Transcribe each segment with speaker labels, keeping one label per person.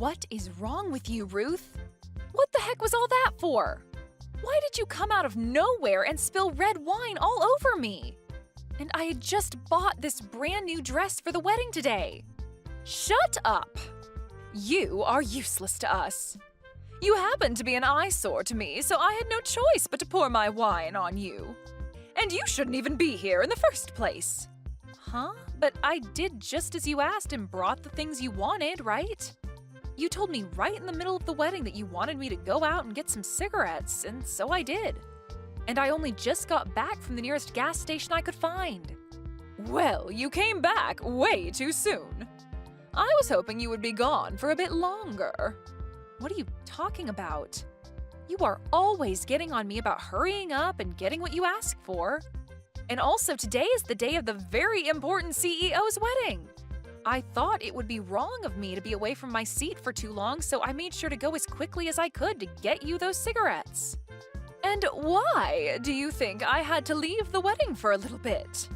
Speaker 1: What is wrong with you, Ruth? What the heck was all that for? Why did you come out of nowhere and spill red wine all over me? And I had just bought this brand new dress for the wedding today. Shut up! You are useless to us. You happen to be an eyesore to me, so I had no choice but to pour my wine on you. And you shouldn't even be here in the first place. Huh? But I did just as you asked and brought the things you wanted, right? You told me right in the middle of the wedding that you wanted me to go out and get some cigarettes, and so I did. And I only just got back from the nearest gas station I could find. Well, you came back way too soon. I was hoping you would be gone for a bit longer. What are you talking about? You are always getting on me about hurrying up and getting what you ask for. And also, today is the day of the very important CEO's wedding. I thought it would be wrong of me to be away from my seat for too long, so I made sure to go as quickly as I could to get you those cigarettes. And why do you think I had to leave the wedding for a little bit?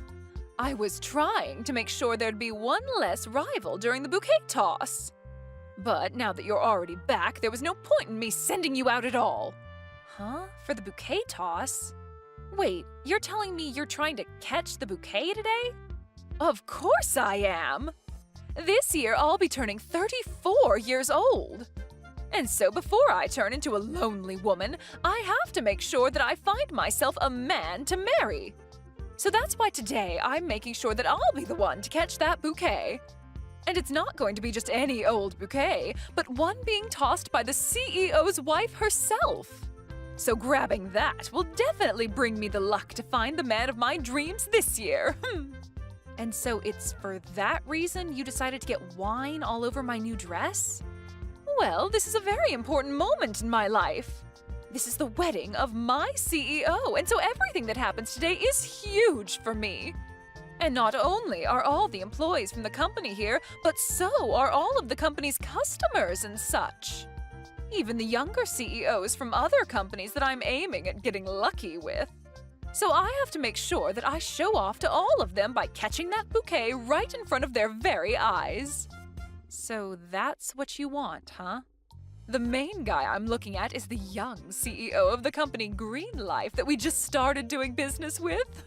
Speaker 1: I was trying to make sure there'd be one less rival during the bouquet toss. But now that you're already back, there was no point in me sending you out at all. Huh? For the bouquet toss? Wait, you're telling me you're trying to catch the bouquet today? Of course I am! This year I'll be turning 34 years old. And so before I turn into a lonely woman, I have to make sure that I find myself a man to marry. So that's why today I'm making sure that I'll be the one to catch that bouquet. And it's not going to be just any old bouquet, but one being tossed by the CEO's wife herself. So grabbing that will definitely bring me the luck to find the man of my dreams this year. And so it's for that reason you decided to get wine all over my new dress? Well, this is a very important moment in my life. This is the wedding of my CEO, and so everything that happens today is huge for me. And not only are all the employees from the company here, but so are all of the company's customers and such. Even the younger CEOs from other companies that I'm aiming at getting lucky with. So I have to make sure that I show off to all of them by catching that bouquet right in front of their very eyes. So that's what you want, huh? The main guy I'm looking at is the young CEO of the company Green Life that we just started doing business with.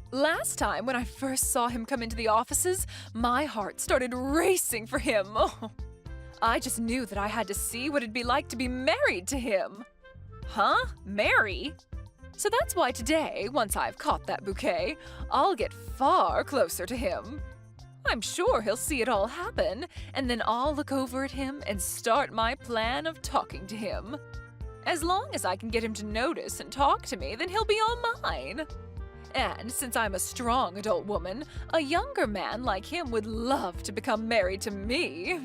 Speaker 1: Last time when I first saw him come into the offices, my heart started racing for him. Oh, I just knew that I had to see what it'd be like to be married to him. Huh? Marry? So that's why today, once I've caught that bouquet, I'll get far closer to him. I'm sure he'll see it all happen, and then I'll look over at him and start my plan of talking to him. As long as I can get him to notice and talk to me, then he'll be all mine. And since I'm a strong adult woman, a younger man like him would love to become married to me.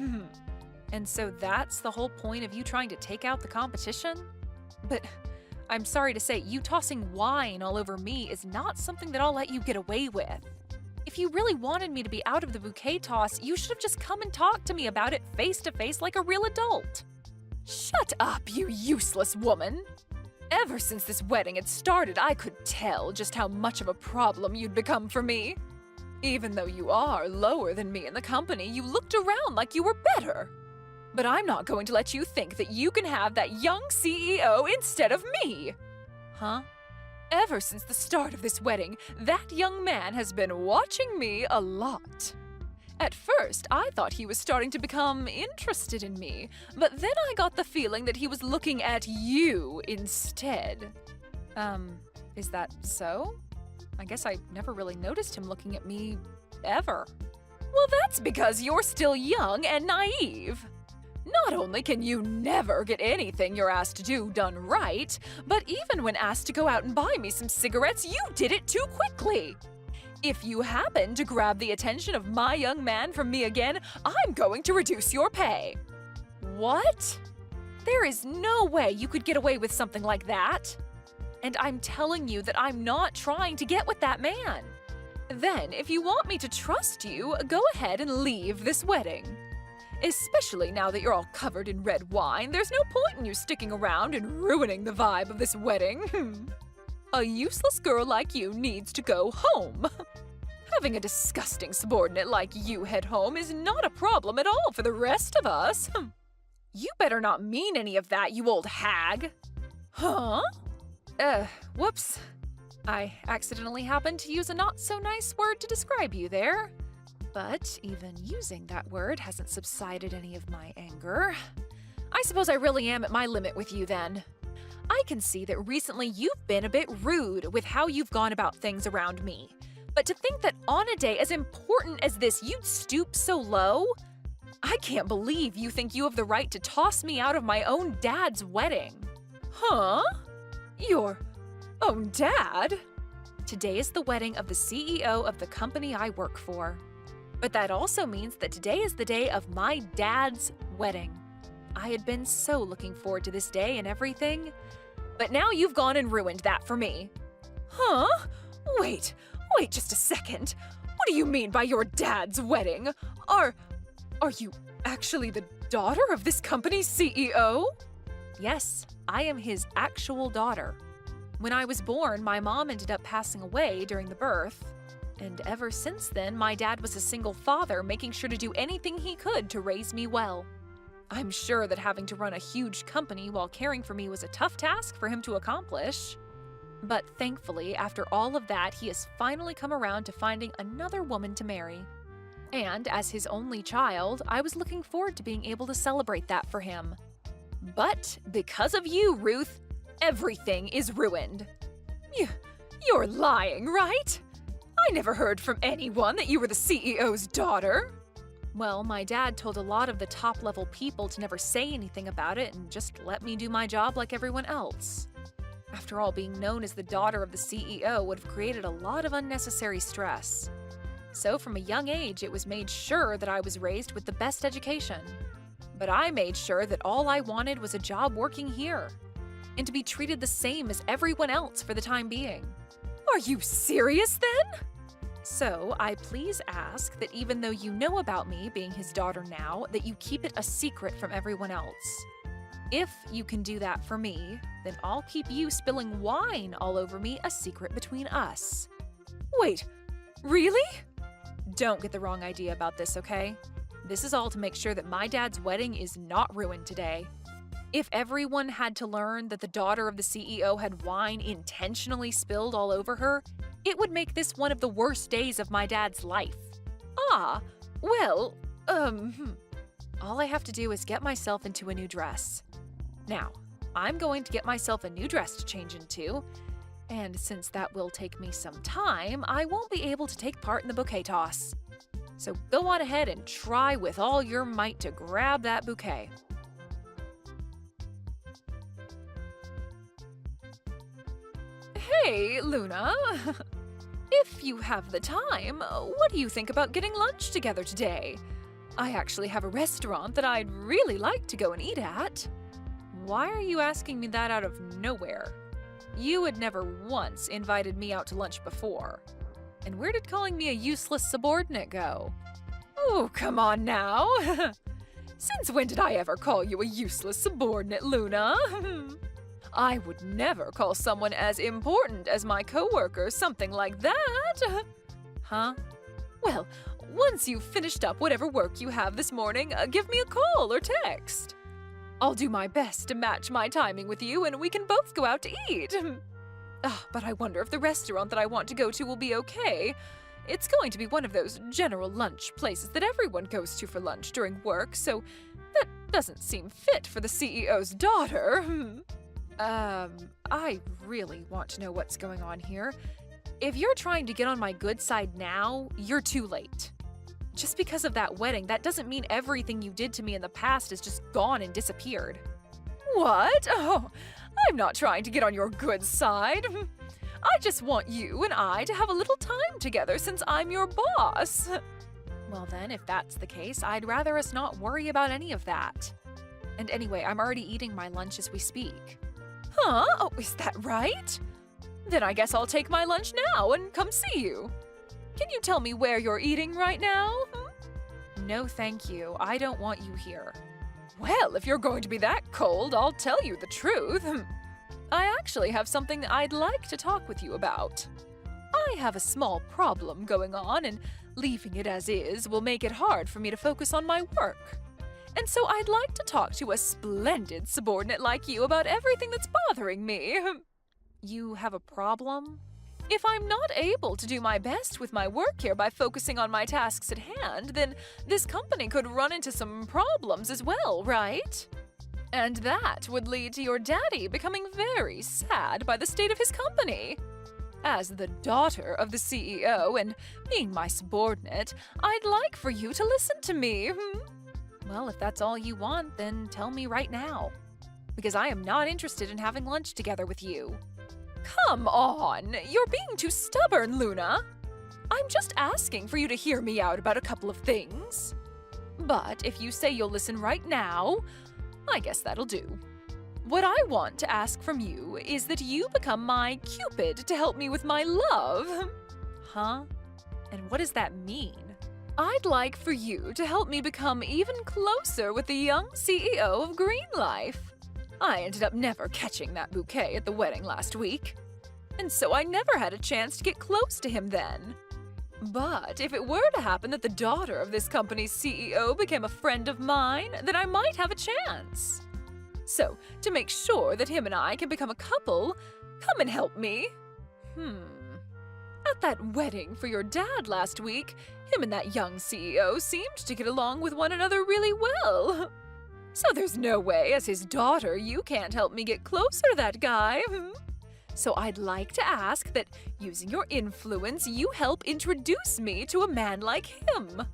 Speaker 1: And so that's the whole point of you trying to take out the competition? But I'm sorry to say, you tossing wine all over me is not something that I'll let you get away with. If you really wanted me to be out of the bouquet toss, you should have just come and talked to me about it face to face like a real adult. Shut up, you useless woman! Ever since this wedding had started, I could tell just how much of a problem you'd become for me. Even though you are lower than me in the company, you looked around like you were better. But I'm not going to let you think that you can have that young CEO instead of me. Huh? Ever since the start of this wedding, that young man has been watching me a lot. At first, I thought he was starting to become interested in me, but then I got the feeling that he was looking at you instead. Is that so? I guess I never really noticed him looking at me, ever. Well, that's because you're still young and naive. Not only can you never get anything you're asked to do done right, but even when asked to go out and buy me some cigarettes, you did it too quickly. If you happen to grab the attention of my young man from me again, I'm going to reduce your pay. What? There is no way you could get away with something like that. And I'm telling you that I'm not trying to get with that man. Then, if you want me to trust you, go ahead and leave this wedding. Especially now that you're all covered in red wine, there's no point in you sticking around and ruining the vibe of this wedding. A useless girl like you needs to go home. Having a disgusting subordinate like you head home is not a problem at all for the rest of us. You better not mean any of that, you old hag. Huh? Whoops. I accidentally happened to use a not-so-nice word to describe you there. But even using that word hasn't subsided any of my anger. I suppose I really am at my limit with you then. I can see that recently you've been a bit rude with how you've gone about things around me. But to think that on a day as important as this you'd stoop so low? I can't believe you think you have the right to toss me out of my own dad's wedding. Huh? Your own dad? Today is the wedding of the CEO of the company I work for. But that also means that today is the day of my dad's wedding. I had been so looking forward to this day and everything. But now you've gone and ruined that for me. Huh? Wait just a second. What do you mean by your dad's wedding? Are you actually the daughter of this company's CEO? Yes, I am his actual daughter. When I was born, my mom ended up passing away during the birth. And ever since then, my dad was a single father, making sure to do anything he could to raise me well. I'm sure that having to run a huge company while caring for me was a tough task for him to accomplish. But thankfully, after all of that, he has finally come around to finding another woman to marry. And as his only child, I was looking forward to being able to celebrate that for him. But because of you, Ruth, everything is ruined. You're lying, right? I never heard from anyone that you were the CEO's daughter. Well, my dad told a lot of the top-level people to never say anything about it and just let me do my job like everyone else. After all, being known as the daughter of the CEO would have created a lot of unnecessary stress. So from a young age, it was made sure that I was raised with the best education. But I made sure that all I wanted was a job working here, and to be treated the same as everyone else for the time being. Are you serious then? So, I please ask that even though you know about me being his daughter now, that you keep it a secret from everyone else. If you can do that for me, then I'll keep you spilling wine all over me a secret between us. Wait, really? Don't get the wrong idea about this, okay? This is all to make sure that my dad's wedding is not ruined today. If everyone had to learn that the daughter of the CEO had wine intentionally spilled all over her, it would make this one of the worst days of my dad's life. Well, all I have to do is get myself into a new dress. Now, I'm going to get myself a new dress to change into, and since that will take me some time, I won't be able to take part in the bouquet toss. So go on ahead and try with all your might to grab that bouquet. Hey, Luna. If you have the time, what do you think about getting lunch together today? I actually have a restaurant that I'd really like to go and eat at. Why are you asking me that out of nowhere? You had never once invited me out to lunch before. And where did calling me a useless subordinate go? Oh, come on now. Since when did I ever call you a useless subordinate, Luna? I would never call someone as important as my coworker something like that. Huh? Well, once you've finished up whatever work you have this morning, give me a call or text. I'll do my best to match my timing with you and we can both go out to eat. But I wonder if the restaurant that I want to go to will be okay. It's going to be one of those general lunch places that everyone goes to for lunch during work, so that doesn't seem fit for the CEO's daughter. I really want to know what's going on here. If you're trying to get on my good side now, you're too late. Just because of that wedding, that doesn't mean everything you did to me in the past is just gone and disappeared. What? Oh, I'm not trying to get on your good side. I just want you and I to have a little time together since I'm your boss. Well then, if that's the case, I'd rather us not worry about any of that. And anyway, I'm already eating my lunch as we speak. Huh? Oh, is that right? Then I guess I'll take my lunch now and come see you. Can you tell me where you're eating right now? No, thank you. I don't want you here. Well, if you're going to be that cold, I'll tell you the truth. I actually have something I'd like to talk with you about. I have a small problem going on, and leaving it as is will make it hard for me to focus on my work. And so I'd like to talk to a splendid subordinate like you about everything that's bothering me. You have a problem? If I'm not able to do my best with my work here by focusing on my tasks at hand, then this company could run into some problems as well, right? And that would lead to your daddy becoming very sad by the state of his company. As the daughter of the CEO and being my subordinate, I'd like for you to listen to me. Well, if that's all you want, then tell me right now. Because I am not interested in having lunch together with you. Come on, you're being too stubborn, Luna. I'm just asking for you to hear me out about a couple of things. But if you say you'll listen right now, I guess that'll do. What I want to ask from you is that you become my Cupid to help me with my love. Huh? And what does that mean? I'd like for you to help me become even closer with the young CEO of Green Life. I ended up never catching that bouquet at the wedding last week, and so I never had a chance to get close to him then. But if it were to happen that the daughter of this company's CEO became a friend of mine, then I might have a chance. So, to make sure that him and I can become a couple, come and help me. At that wedding for your dad last week, him and that young CEO seemed to get along with one another really well. So there's no way, as his daughter, you can't help me get closer to that guy. So I'd like to ask that, using your influence, you help introduce me to a man like him.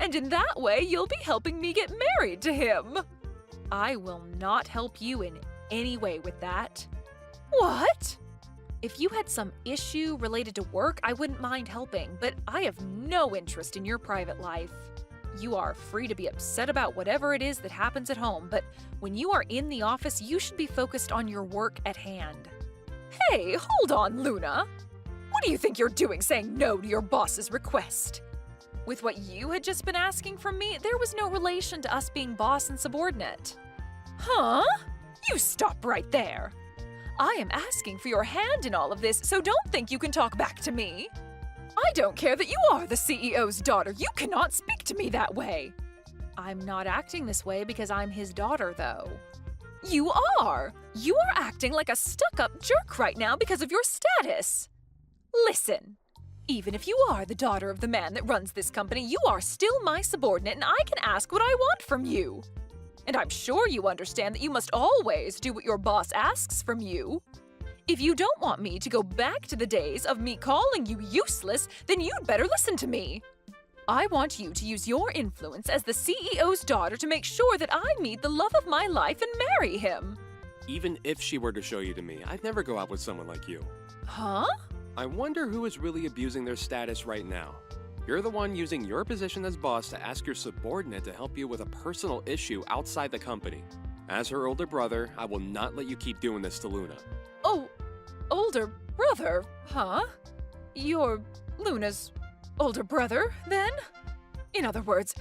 Speaker 1: And in that way, you'll be helping me get married to him. I will not help you in any way with that. What? If you had some issue related to work, I wouldn't mind helping, but I have no interest in your private life. You are free to be upset about whatever it is that happens at home, but when you are in the office, you should be focused on your work at hand. Hey, hold on, Luna. What do you think you're doing saying no to your boss's request? With what you had just been asking from me, there was no relation to us being boss and subordinate. Huh? You stop right there. I am asking for your hand in all of this, so don't think you can talk back to me. I don't care that you are the CEO's daughter. You cannot speak to me that way. I'm not acting this way because I'm his daughter, though. You are! You are acting like a stuck-up jerk right now because of your status. Listen, even if you are the daughter of the man that runs this company, you are still my subordinate and I can ask what I want from you. And I'm sure you understand that you must always do what your boss asks from you. If you don't want me to go back to the days of me calling you useless, then you'd better listen to me. I want you to use your influence as the CEO's daughter to make sure that I meet the love of my life and marry him.
Speaker 2: Even if she were to show you to me, I'd never go out with someone like you.
Speaker 1: Huh?
Speaker 2: I wonder who is really abusing their status right now. You're the one using your position as boss to ask your subordinate to help you with a personal issue outside the company. As her older brother, I will not let you keep doing this to Luna.
Speaker 1: Oh, older brother, huh? You're Luna's older brother, then? In other words,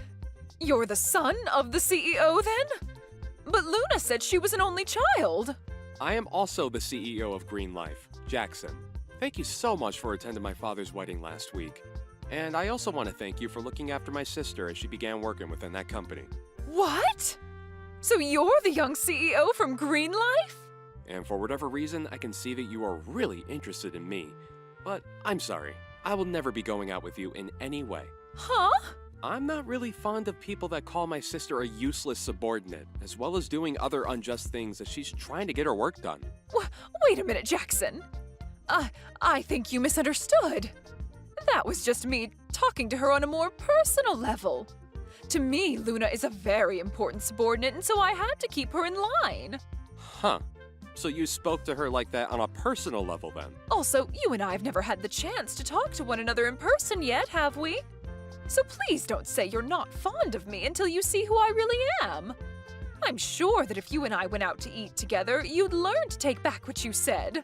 Speaker 1: you're the son of the CEO, then? But Luna said she was an only child.
Speaker 2: I am also the CEO of Green Life, Jackson. Thank you so much for attending my father's wedding last week. And I also want to thank you for looking after my sister as she began working within that company.
Speaker 1: What? So you're the young CEO from Green Life?
Speaker 2: And for whatever reason, I can see that you are really interested in me. But I'm sorry, I will never be going out with you in any way.
Speaker 1: Huh?
Speaker 2: I'm not really fond of people that call my sister a useless subordinate, as well as doing other unjust things as she's trying to get her work done.
Speaker 1: Wait a minute, Jackson. I think you misunderstood. That was just me talking to her on a more personal level. To me, Luna is a very important subordinate, and so I had to keep her in line.
Speaker 2: Huh. So you spoke to her like that on a personal level then?
Speaker 1: Also, you and I have never had the chance to talk to one another in person yet, have we? So please don't say you're not fond of me until you see who I really am. I'm sure that if you and I went out to eat together, you'd learn to take back what you said.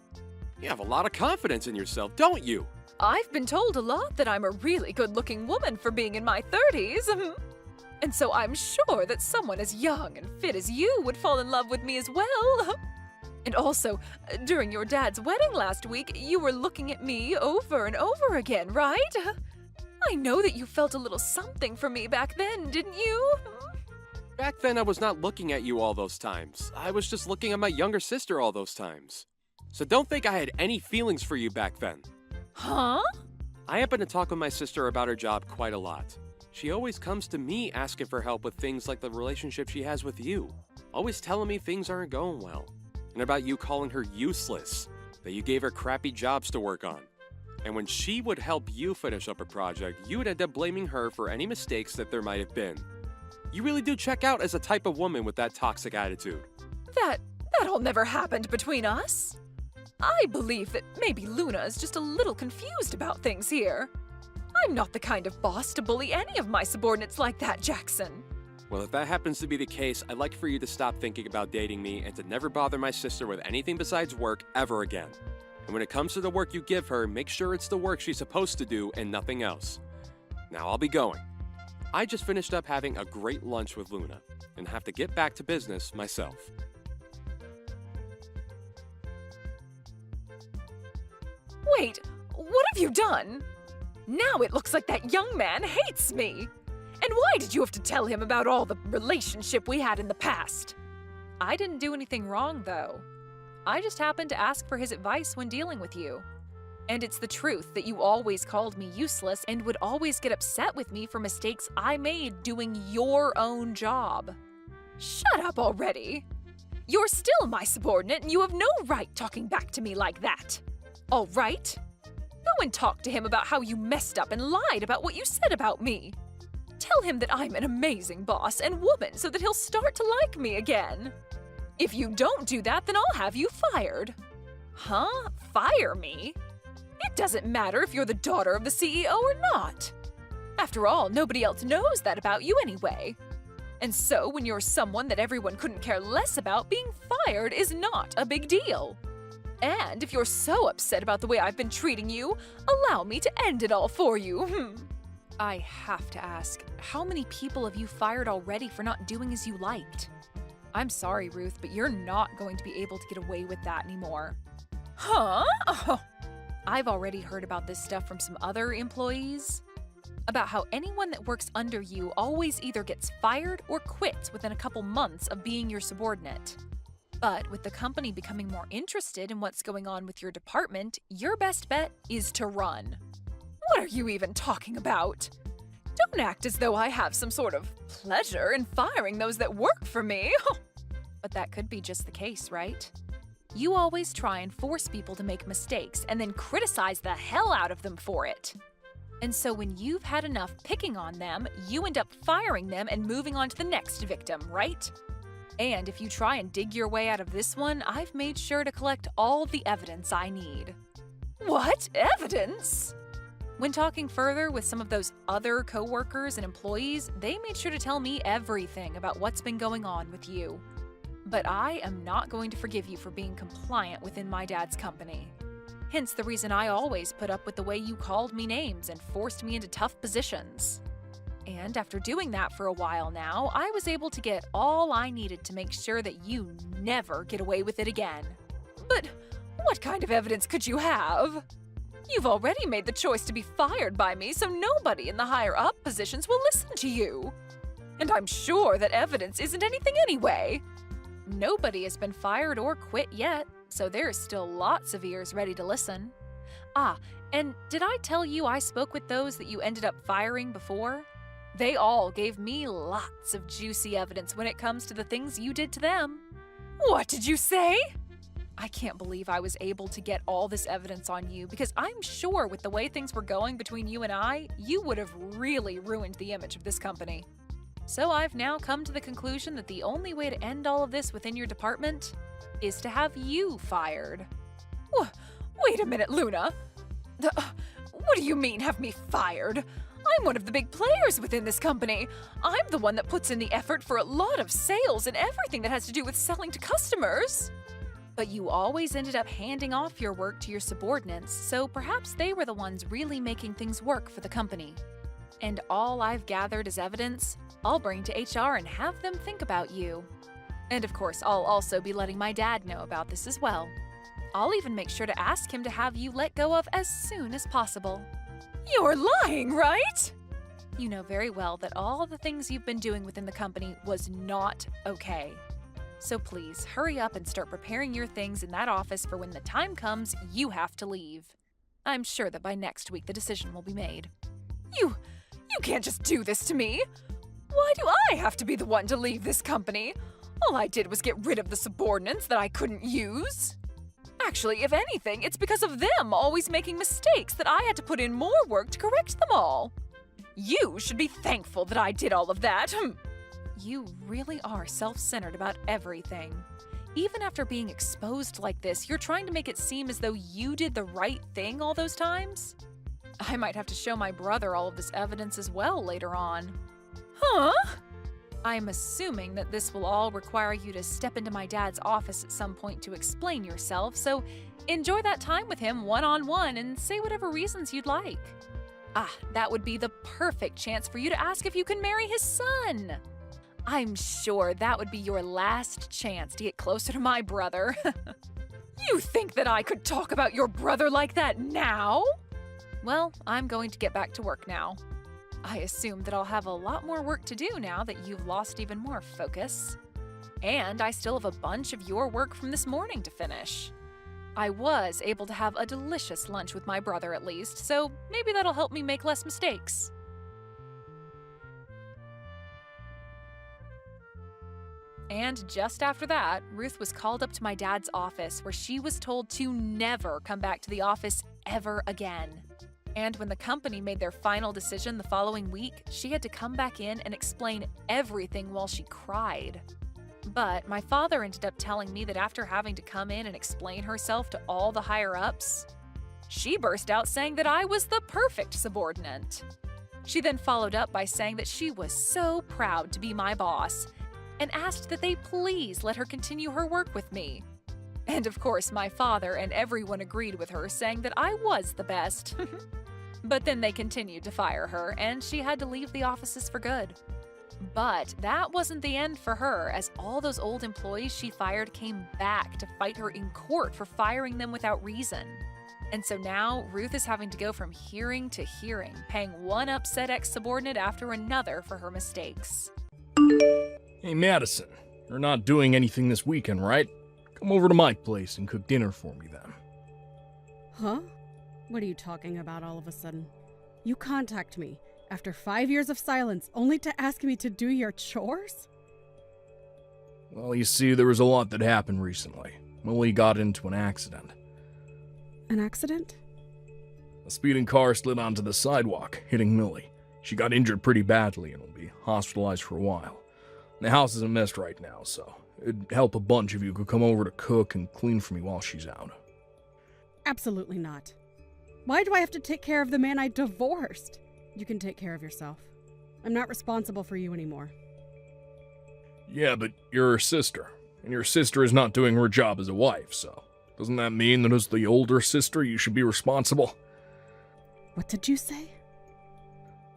Speaker 2: You have a lot of confidence in yourself, don't you?
Speaker 1: I've been told a lot that I'm a really good-looking woman for being in my 30s. And so I'm sure that someone as young and fit as you would fall in love with me as well. And also, during your dad's wedding last week, you were looking at me over and over again, right? I know that you felt a little something for me back then, didn't you?
Speaker 2: Back then, I was not looking at you all those times. I was just looking at my younger sister all those times. So don't think I had any feelings for you back then.
Speaker 1: Huh?
Speaker 2: I happen to talk with my sister about her job quite a lot. She always comes to me asking for help with things like the relationship she has with you. Always telling me things aren't going well. And about you calling her useless, that you gave her crappy jobs to work on. And when she would help you finish up a project, you would end up blaming her for any mistakes that there might have been. You really do check out as a type of woman with that toxic attitude.
Speaker 1: That all never happened between us. I believe that maybe Luna is just a little confused about things here. I'm not the kind of boss to bully any of my subordinates like that, Jackson.
Speaker 2: Well, if that happens to be the case, I'd like for you to stop thinking about dating me and to never bother my sister with anything besides work ever again. And when it comes to the work you give her, make sure it's the work she's supposed to do and nothing else. Now I'll be going. I just finished up having a great lunch with Luna and have to get back to business myself.
Speaker 1: Wait, what have you done? Now it looks like that young man hates me. And why did you have to tell him about all the relationship we had in the past? I didn't do anything wrong, though. I just happened to ask for his advice when dealing with you. And it's the truth that you always called me useless and would always get upset with me for mistakes I made doing your own job. Shut up already! You're still my subordinate and you have no right talking back to me like that. All right? Go and talk to him about how you messed up and lied about what you said about me. Tell him that I'm an amazing boss and woman so that he'll start to like me again. If you don't do that, then I'll have you fired. Huh? Fire me? It doesn't matter if you're the daughter of the CEO or not. After all, nobody else knows that about you anyway. And so when you're someone that everyone couldn't care less about, being fired is not a big deal. And if you're so upset about the way I've been treating you, allow me to end it all for you. I have to ask, how many people have you fired already for not doing as you liked? I'm sorry, Ruth, but you're not going to be able to get away with that anymore. Huh? Oh. I've already heard about this stuff from some other employees. About how anyone that works under you always either gets fired or quits within a couple months of being your subordinate. But with the company becoming more interested in what's going on with your department, your best bet is to run. What are you even talking about? Don't act as though I have some sort of pleasure in firing those that work for me. But that could be just the case, right? You always try and force people to make mistakes and then criticize the hell out of them for it. And so when you've had enough picking on them, you end up firing them and moving on to the next victim, right? And if you try and dig your way out of this one, I've made sure to collect all the evidence I need. What? Evidence? When talking further with some of those other coworkers and employees, they made sure to tell me everything about what's been going on with you. But I am not going to forgive you for being compliant within my dad's company. Hence the reason I always put up with the way you called me names and forced me into tough positions. And after doing that for a while now, I was able to get all I needed to make sure that you never get away with it again. But what kind of evidence could you have? You've already made the choice to be fired by me, so nobody in the higher-up positions will listen to you. And I'm sure that evidence isn't anything anyway. Nobody has been fired or quit yet, so there's still lots of ears ready to listen. Ah, and did I tell you I spoke with those that you ended up firing before? They all gave me lots of juicy evidence when it comes to the things you did to them. What did you say? I can't believe I was able to get all this evidence on you because I'm sure with the way things were going between you and I, you would have really ruined the image of this company. So I've now come to the conclusion that the only way to end all of this within your department is to have you fired. Wait a minute, Luna. What do you mean, have me fired? I'm one of the big players within this company. I'm the one that puts in the effort for a lot of sales and everything that has to do with selling to customers. But you always ended up handing off your work to your subordinates, so perhaps they were the ones really making things work for the company. And all I've gathered as evidence, I'll bring to HR and have them think about you. And of course, I'll also be letting my dad know about this as well. I'll even make sure to ask him to have you let go of as soon as possible. You're lying, right? You know very well that all the things you've been doing within the company was not okay. So please, hurry up and start preparing your things in that office for when the time comes you have to leave. I'm sure that by next week the decision will be made. You can't just do this to me! Why do I have to be the one to leave this company? All I did was get rid of the subordinates that I couldn't use. Actually, if anything, it's because of them always making mistakes that I had to put in more work to correct them all. You should be thankful that I did all of that. You really are self-centered about everything. Even after being exposed like this, you're trying to make it seem as though you did the right thing all those times? I might have to show my brother all of this evidence as well later on. Huh? I'm assuming that this will all require you to step into my dad's office at some point to explain yourself, so enjoy that time with him one-on-one and say whatever reasons you'd like. That would be the perfect chance for you to ask if you can marry his son. I'm sure that would be your last chance to get closer to my brother. You think that I could talk about your brother like that now? Well, I'm going to get back to work now. I assume that I'll have a lot more work to do now that you've lost even more focus. And I still have a bunch of your work from this morning to finish. I was able to have a delicious lunch with my brother at least, so maybe that'll help me make less mistakes. And just after that, Ruth was called up to my dad's office where she was told to never come back to the office ever again. And when the company made their final decision the following week, she had to come back in and explain everything while she cried. But my father ended up telling me that after having to come in and explain herself to all the higher-ups, she burst out saying that I was the perfect subordinate. She then followed up by saying that she was so proud to be my boss and asked that they please let her continue her work with me. And of course, my father and everyone agreed with her, saying that I was the best. But then they continued to fire her, and she had to leave the offices for good. But that wasn't the end for her, as all those old employees she fired came back to fight her in court for firing them without reason. And so now, Ruth is having to go from hearing to hearing, paying one upset ex-subordinate after another for her mistakes.
Speaker 3: Hey, Madison, you're not doing anything this weekend, right? Come over to my place and cook dinner for me then.
Speaker 4: Huh? What are you talking about all of a sudden? You contact me after 5 years of silence only to ask me to do your chores?
Speaker 3: Well, you see, there was a lot that happened recently. Millie got into an accident.
Speaker 4: An accident?
Speaker 3: A speeding car slid onto the sidewalk, hitting Millie. She got injured pretty badly and will be hospitalized for a while. The house is a mess right now, so it'd help a bunch if you could come over to cook and clean for me while she's out.
Speaker 4: Absolutely not. Why do I have to take care of the man I divorced? You can take care of yourself. I'm not responsible for you anymore.
Speaker 3: Yeah, but you're her sister, and your sister is not doing her job as a wife, so doesn't that mean that as the older sister you should be responsible?
Speaker 4: What did you say?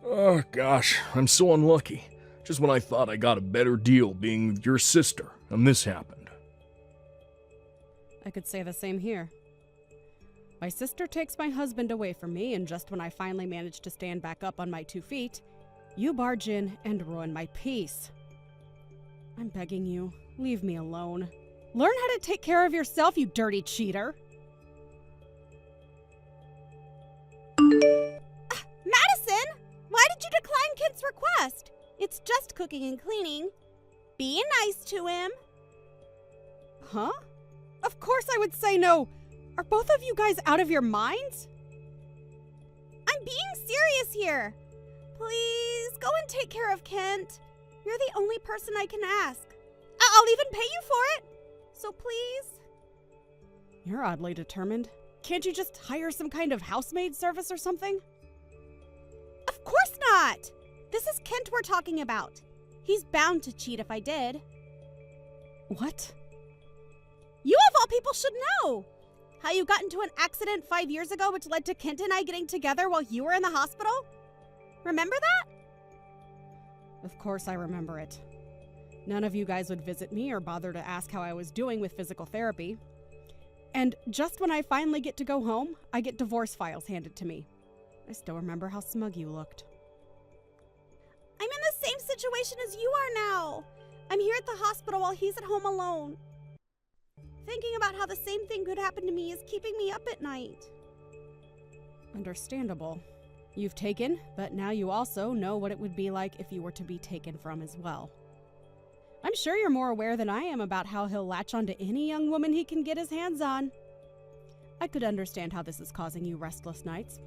Speaker 3: Oh gosh, I'm so unlucky. Just when I thought I got a better deal being with your sister, and this happened.
Speaker 4: I could say the same here. My sister takes my husband away from me, and just when I finally manage to stand back up on my 2 feet, you barge in and ruin my peace. I'm begging you, leave me alone. Learn how to take care of yourself, you dirty cheater.
Speaker 5: Madison! Why did you decline Kent's request? It's just cooking and cleaning. Be nice to him.
Speaker 4: Huh? Of course I would say no. Are both of you guys out of your minds?
Speaker 5: I'm being serious here. Please, go and take care of Kent. You're the only person I can ask. I'll even pay you for it. So please.
Speaker 4: You're oddly determined. Can't you just hire some kind of housemaid service or something?
Speaker 5: Of course not. This is Kent we're talking about. He's bound to cheat if I did.
Speaker 4: What?
Speaker 5: You of all people should know. How you got into an accident 5 years ago which led to Kent and I getting together while you were in the hospital? Remember that?
Speaker 4: Of course I remember it. None of you guys would visit me or bother to ask how I was doing with physical therapy. And just when I finally get to go home, I get divorce files handed to me. I still remember how smug you looked.
Speaker 5: situation as you are now. I'm here at the hospital while he's at home alone. Thinking about how the same thing could happen to me is keeping me up at night.
Speaker 4: Understandable. You've taken, but now you also know what it would be like if you were to be taken from as well. I'm sure you're more aware than I am about how he'll latch onto any young woman he can get his hands on. I could understand how this is causing you restless nights,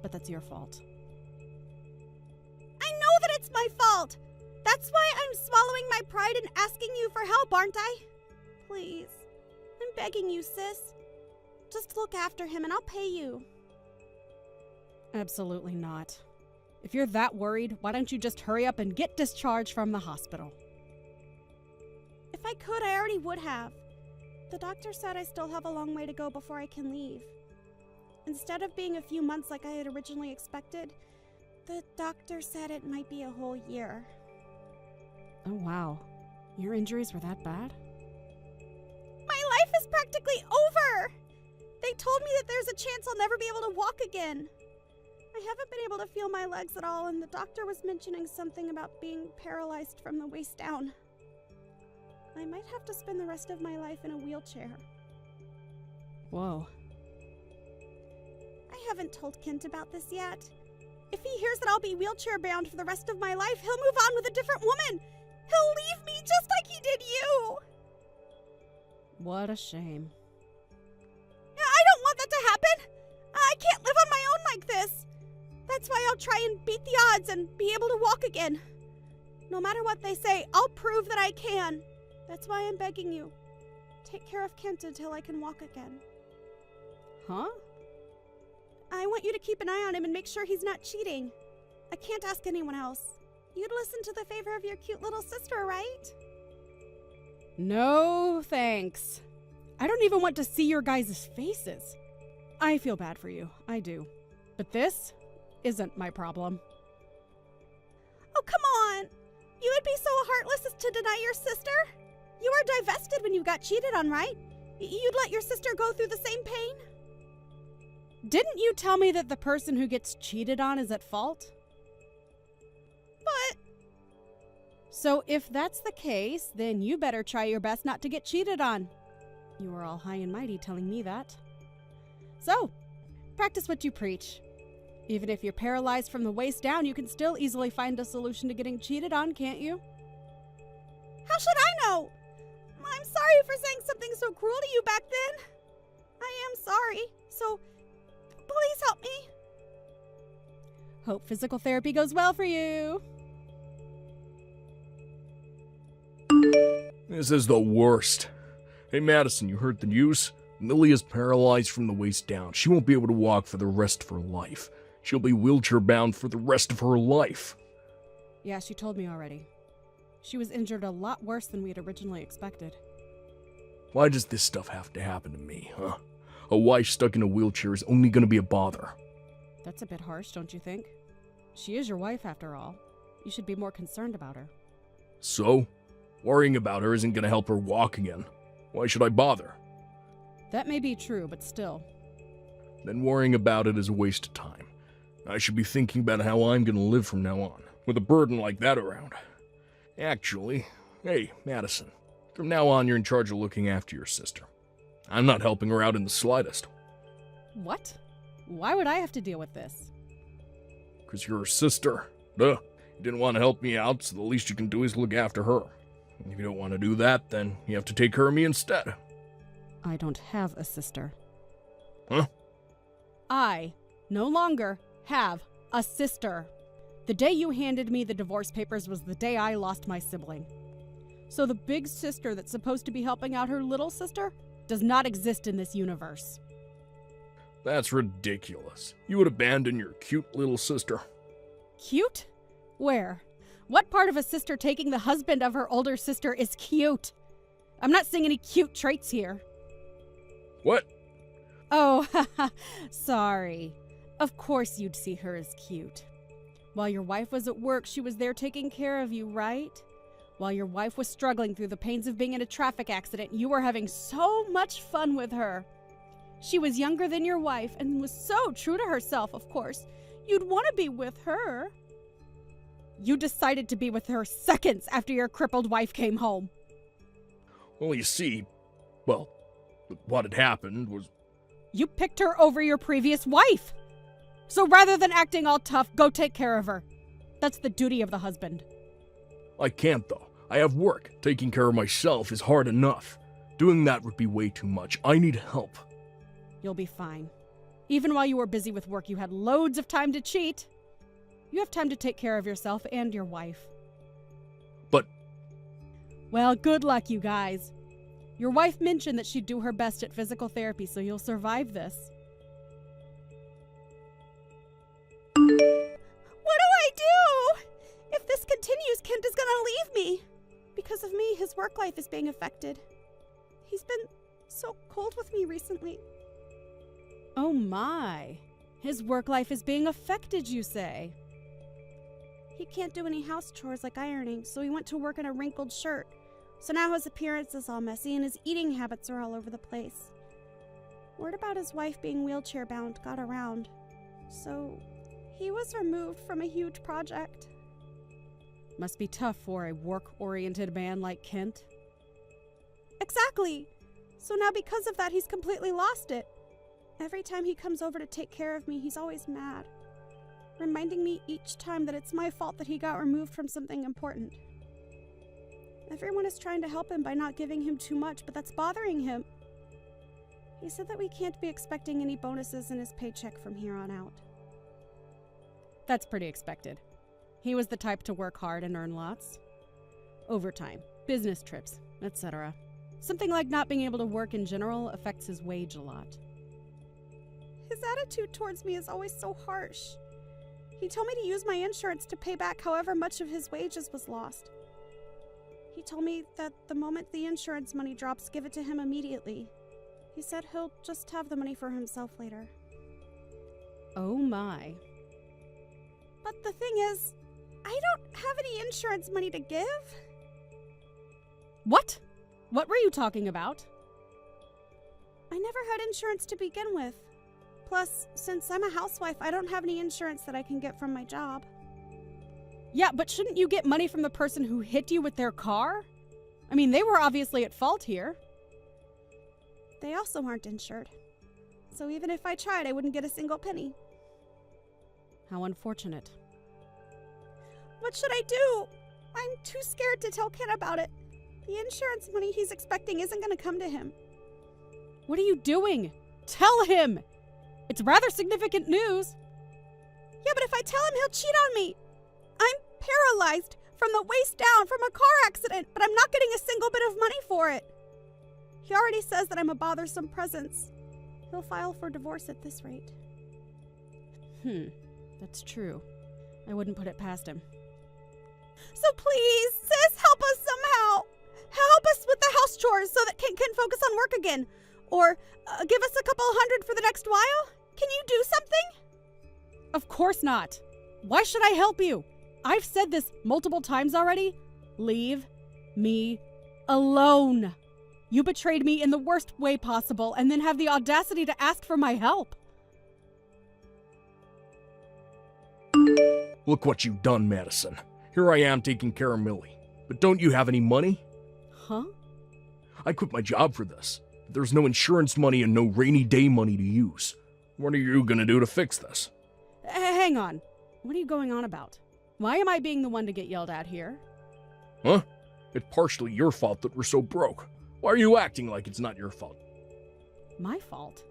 Speaker 4: but that's your fault.
Speaker 5: I know that it's my fault! That's why I'm swallowing my pride and asking you for help, aren't I? Please. I'm begging you, sis. Just look after him and I'll pay you.
Speaker 4: Absolutely not. If you're that worried, why don't you just hurry up and get discharged from the hospital?
Speaker 5: If I could, I already would have. The doctor said I still have a long way to go before I can leave. Instead of being a few months like I had originally expected, the doctor said it might be a whole year.
Speaker 4: Oh wow. Your injuries were that bad?
Speaker 5: My life is practically over! They told me that there's a chance I'll never be able to walk again. I haven't been able to feel my legs at all, and the doctor was mentioning something about being paralyzed from the waist down. I might have to spend the rest of my life in a wheelchair.
Speaker 4: Whoa.
Speaker 5: I haven't told Kent about this yet. If he hears that I'll be wheelchair bound for the rest of my life, he'll move on with a different woman. He'll leave me just like he did you.
Speaker 4: What a shame.
Speaker 5: I don't want that to happen. I can't live on my own like this. That's why I'll try and beat the odds and be able to walk again. No matter what they say, I'll prove that I can. That's why I'm begging you. Take care of Kent until I can walk again.
Speaker 4: Huh?
Speaker 5: I want you to keep an eye on him and make sure he's not cheating. I can't ask anyone else. You'd listen to the favor of your cute little sister, right?
Speaker 4: No, thanks. I don't even want to see your guys' faces. I feel bad for you. I do. But this isn't my problem.
Speaker 5: Oh, come on! You would be so heartless as to deny your sister? You were divested when you got cheated on, right? You'd let your sister go through the same pain?
Speaker 4: Didn't you tell me that the person who gets cheated on is at fault?
Speaker 5: But...
Speaker 4: So if that's the case, then you better try your best not to get cheated on. You were all high and mighty telling me that. So, practice what you preach. Even if you're paralyzed from the waist down, you can still easily find a solution to getting cheated on, can't you?
Speaker 5: How should I know? I'm sorry for saying something so cruel to you back then. I am sorry, so please help me.
Speaker 4: Hope physical therapy goes well for you.
Speaker 3: This is the worst. Hey, Madison, you heard the news? Millie is paralyzed from the waist down. She won't be able to walk for the rest of her life. She'll be wheelchair-bound for the rest of her life.
Speaker 4: Yeah, she told me already. She was injured a lot worse than we had originally expected.
Speaker 3: Why does this stuff have to happen to me, huh? A wife stuck in a wheelchair is only gonna be a bother.
Speaker 4: That's a bit harsh, don't you think? She is your wife, after all. You should be more concerned about her.
Speaker 3: So? Worrying about her isn't gonna help her walk again. Why should I bother?
Speaker 4: That may be true, but still.
Speaker 3: Then worrying about it is a waste of time. I should be thinking about how I'm gonna live from now on, with a burden like that around. Actually, hey, Madison, from now on you're in charge of looking after your sister. I'm not helping her out in the slightest.
Speaker 4: What? Why would I have to deal with this?
Speaker 3: 'Cause you're her sister. Duh. You didn't want to help me out, so the least you can do is look after her. And if you don't want to do that, then you have to take care of me instead.
Speaker 4: I don't have a sister.
Speaker 3: Huh?
Speaker 4: I no longer have a sister. The day you handed me the divorce papers was the day I lost my sibling. So the big sister that's supposed to be helping out her little sister does not exist in this universe.
Speaker 3: That's ridiculous. You would abandon your cute little sister.
Speaker 4: Cute? Where? What part of a sister taking the husband of her older sister is cute? I'm not seeing any cute traits here.
Speaker 3: What?
Speaker 4: Oh, sorry. Of course you'd see her as cute. While your wife was at work, she was there taking care of you, right? While your wife was struggling through the pains of being in a traffic accident, you were having so much fun with her. She was younger than your wife and was so true to herself, of course. You'd want to be with her. You decided to be with her seconds after your crippled wife came home.
Speaker 3: Well, you see, well, what had happened was...
Speaker 4: You picked her over your previous wife. So rather than acting all tough, go take care of her. That's the duty of the husband.
Speaker 3: I can't, though. I have work. Taking care of myself is hard enough. Doing that would be way too much. I need help.
Speaker 4: You'll be fine. Even while you were busy with work, you had loads of time to cheat. You have time to take care of yourself and your wife.
Speaker 3: But...
Speaker 4: Well, good luck, you guys. Your wife mentioned that she'd do her best at physical therapy, so you'll survive this.
Speaker 5: What do I do? If this continues, Kent is gonna leave me. Because of me, his work life is being affected. He's been so cold with me recently.
Speaker 4: Oh my. His work life is being affected, you say?
Speaker 5: He can't do any house chores like ironing, so he went to work in a wrinkled shirt. So now his appearance is all messy and his eating habits are all over the place. Word about his wife being wheelchair-bound got around. So he was removed from a huge project.
Speaker 4: Must be tough for a work-oriented man like Kent.
Speaker 5: Exactly. So now because of that, he's completely lost it. Every time he comes over to take care of me, he's always mad. Reminding me each time that it's my fault that he got removed from something important. Everyone is trying to help him by not giving him too much, but that's bothering him. He said that we can't be expecting any bonuses in his paycheck from here on out.
Speaker 4: That's pretty expected. He was the type to work hard and earn lots. Overtime, business trips, etc. Something like not being able to work in general affects his wage a lot.
Speaker 5: His attitude towards me is always so harsh. He told me to use my insurance to pay back however much of his wages was lost. He told me that the moment the insurance money drops, give it to him immediately. He said he'll just have the money for himself later.
Speaker 4: Oh my.
Speaker 5: But the thing is, I don't have any insurance money to give.
Speaker 4: What? What were you talking about?
Speaker 5: I never had insurance to begin with. Plus, since I'm a housewife, I don't have any insurance that I can get from my job.
Speaker 4: Yeah, but shouldn't you get money from the person who hit you with their car? I mean, they were obviously at fault here.
Speaker 5: They also aren't insured. So even if I tried, I wouldn't get a single penny.
Speaker 4: How unfortunate.
Speaker 5: What should I do? I'm too scared to tell Ken about it. The insurance money he's expecting isn't going to come to him.
Speaker 4: What are you doing? Tell him! It's rather significant news.
Speaker 5: Yeah, but if I tell him, he'll cheat on me. I'm paralyzed from the waist down from a car accident, but I'm not getting a single bit of money for it. He already says that I'm a bothersome presence. He'll file for divorce at this rate.
Speaker 4: That's true. I wouldn't put it past him.
Speaker 5: So please, sis, help us somehow. Help us with the house chores so that Ken can focus on work again. Or give us a couple $100 for the next while. Can you do something?
Speaker 4: Of course not. Why should I help you? I've said this multiple times already. Leave me alone. You betrayed me in the worst way possible and then have the audacity to ask for my help.
Speaker 3: Look what you've done, Madison. Here I am taking care of Millie. But don't you have any money?
Speaker 4: Huh?
Speaker 3: I quit my job for this. There's no insurance money and no rainy day money to use. What are you gonna do to fix this?
Speaker 4: Hang on. What are you going on about? Why am I being the one to get yelled at here?
Speaker 3: Huh? It's partially your fault that we're so broke. Why are you acting like it's not your fault?
Speaker 4: My fault?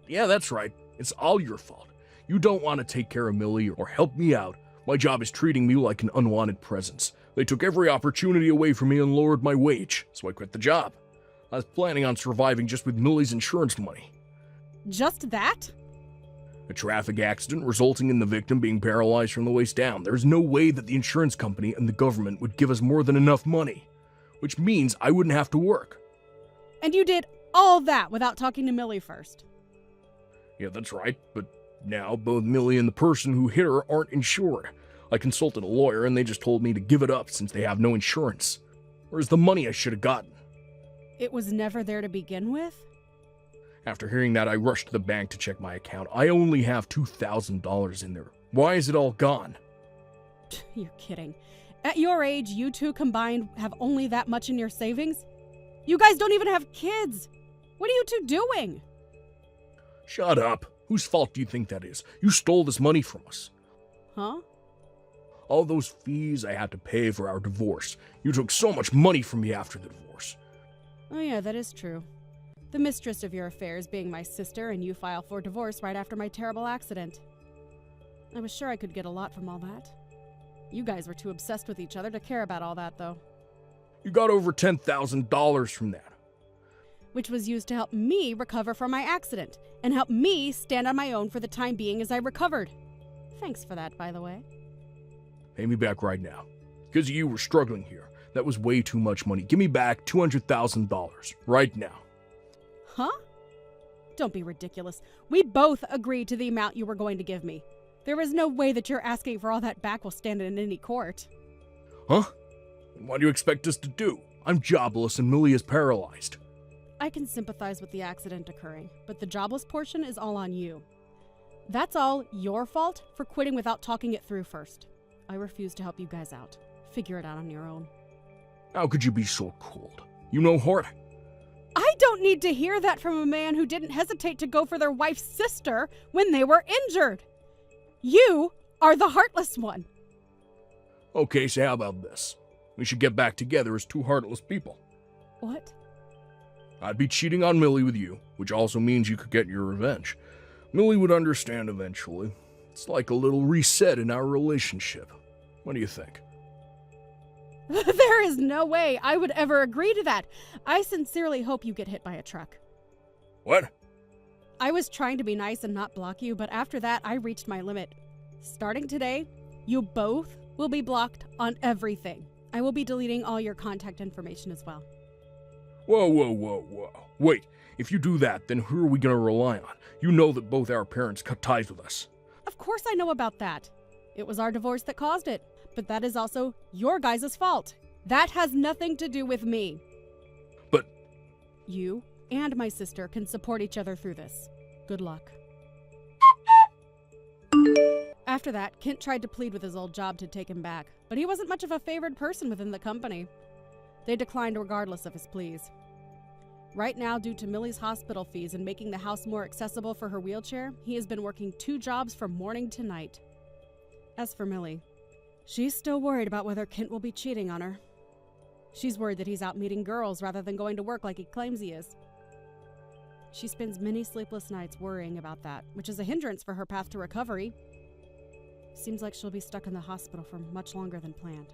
Speaker 3: Yeah, that's right. It's all your fault. You don't want to take care of Millie or help me out. My job is treating me like an unwanted presence. They took every opportunity away from me and lowered my wage, so I quit the job. I was planning on surviving just with Millie's insurance money.
Speaker 4: Just that?
Speaker 3: A traffic accident resulting in the victim being paralyzed from the waist down. There's no way that the insurance company and the government would give us more than enough money, which means I wouldn't have to work.
Speaker 4: And you did all that without talking to Millie first?
Speaker 3: Yeah, that's right, but now both Millie and the person who hit her aren't insured. I consulted a lawyer and they just told me to give it up since they have no insurance. Where's the money I should have gotten?
Speaker 4: It was never there to begin with?
Speaker 3: After hearing that, I rushed to the bank to check my account. I only have $2,000 in there. Why is it all gone?
Speaker 4: You're kidding. At your age, you two combined have only that much in your savings? You guys don't even have kids! What are you two doing?
Speaker 3: Shut up. Whose fault do you think that is? You stole this money from us.
Speaker 4: Huh?
Speaker 3: All those fees I had to pay for our divorce. You took so much money from me after the divorce.
Speaker 4: Oh yeah, that is true. The mistress of your affairs being my sister, and you file for divorce right after my terrible accident. I was sure I could get a lot from all that. You guys were too obsessed with each other to care about all that, though.
Speaker 3: You got over $10,000 from that.
Speaker 4: Which was used to help me recover from my accident, and help me stand on my own for the time being as I recovered. Thanks for that, by the way.
Speaker 3: Pay me back right now. Because you were struggling here. That was way too much money. Give me back $200,000 right now.
Speaker 4: Huh? Don't be ridiculous. We both agreed to the amount you were going to give me. There is no way that you're asking for all that back will stand in any court.
Speaker 3: Huh? And what do you expect us to do? I'm jobless and Millie is paralyzed.
Speaker 4: I can sympathize with the accident occurring, but the jobless portion is all on you. That's all your fault for quitting without talking it through first. I refuse to help you guys out. Figure it out on your own.
Speaker 3: How could you be so cold? You know Hart?
Speaker 4: I don't need to hear that from a man who didn't hesitate to go for their wife's sister when they were injured. You are the heartless one.
Speaker 3: Okay, so how about this? We should get back together as two heartless people.
Speaker 4: What?
Speaker 3: I'd be cheating on Millie with you, which also means you could get your revenge. Millie would understand eventually. It's like a little reset in our relationship. What do you think?
Speaker 4: There is no way I would ever agree to that. I sincerely hope you get hit by a truck.
Speaker 3: What?
Speaker 4: I was trying to be nice and not block you, but after that, I reached my limit. Starting today, you both will be blocked on everything. I will be deleting all your contact information as well.
Speaker 3: Whoa. Wait, if you do that, then who are we going to rely on? You know that both our parents cut ties with us.
Speaker 4: Of course I know about that. It was our divorce that caused it, but that is also your guys' fault. That has nothing to do with me.
Speaker 3: But
Speaker 4: you and my sister can support each other through this. Good luck. After that, Kent tried to plead with his old job to take him back, but he wasn't much of a favored person within the company. They declined regardless of his pleas. Right now, due to Millie's hospital fees and making the house more accessible for her wheelchair, he has been working 2 jobs from morning to night. As for Millie, she's still worried about whether Kent will be cheating on her. She's worried that he's out meeting girls rather than going to work like he claims he is. She spends many sleepless nights worrying about that, which is a hindrance for her path to recovery. Seems like she'll be stuck in the hospital for much longer than planned.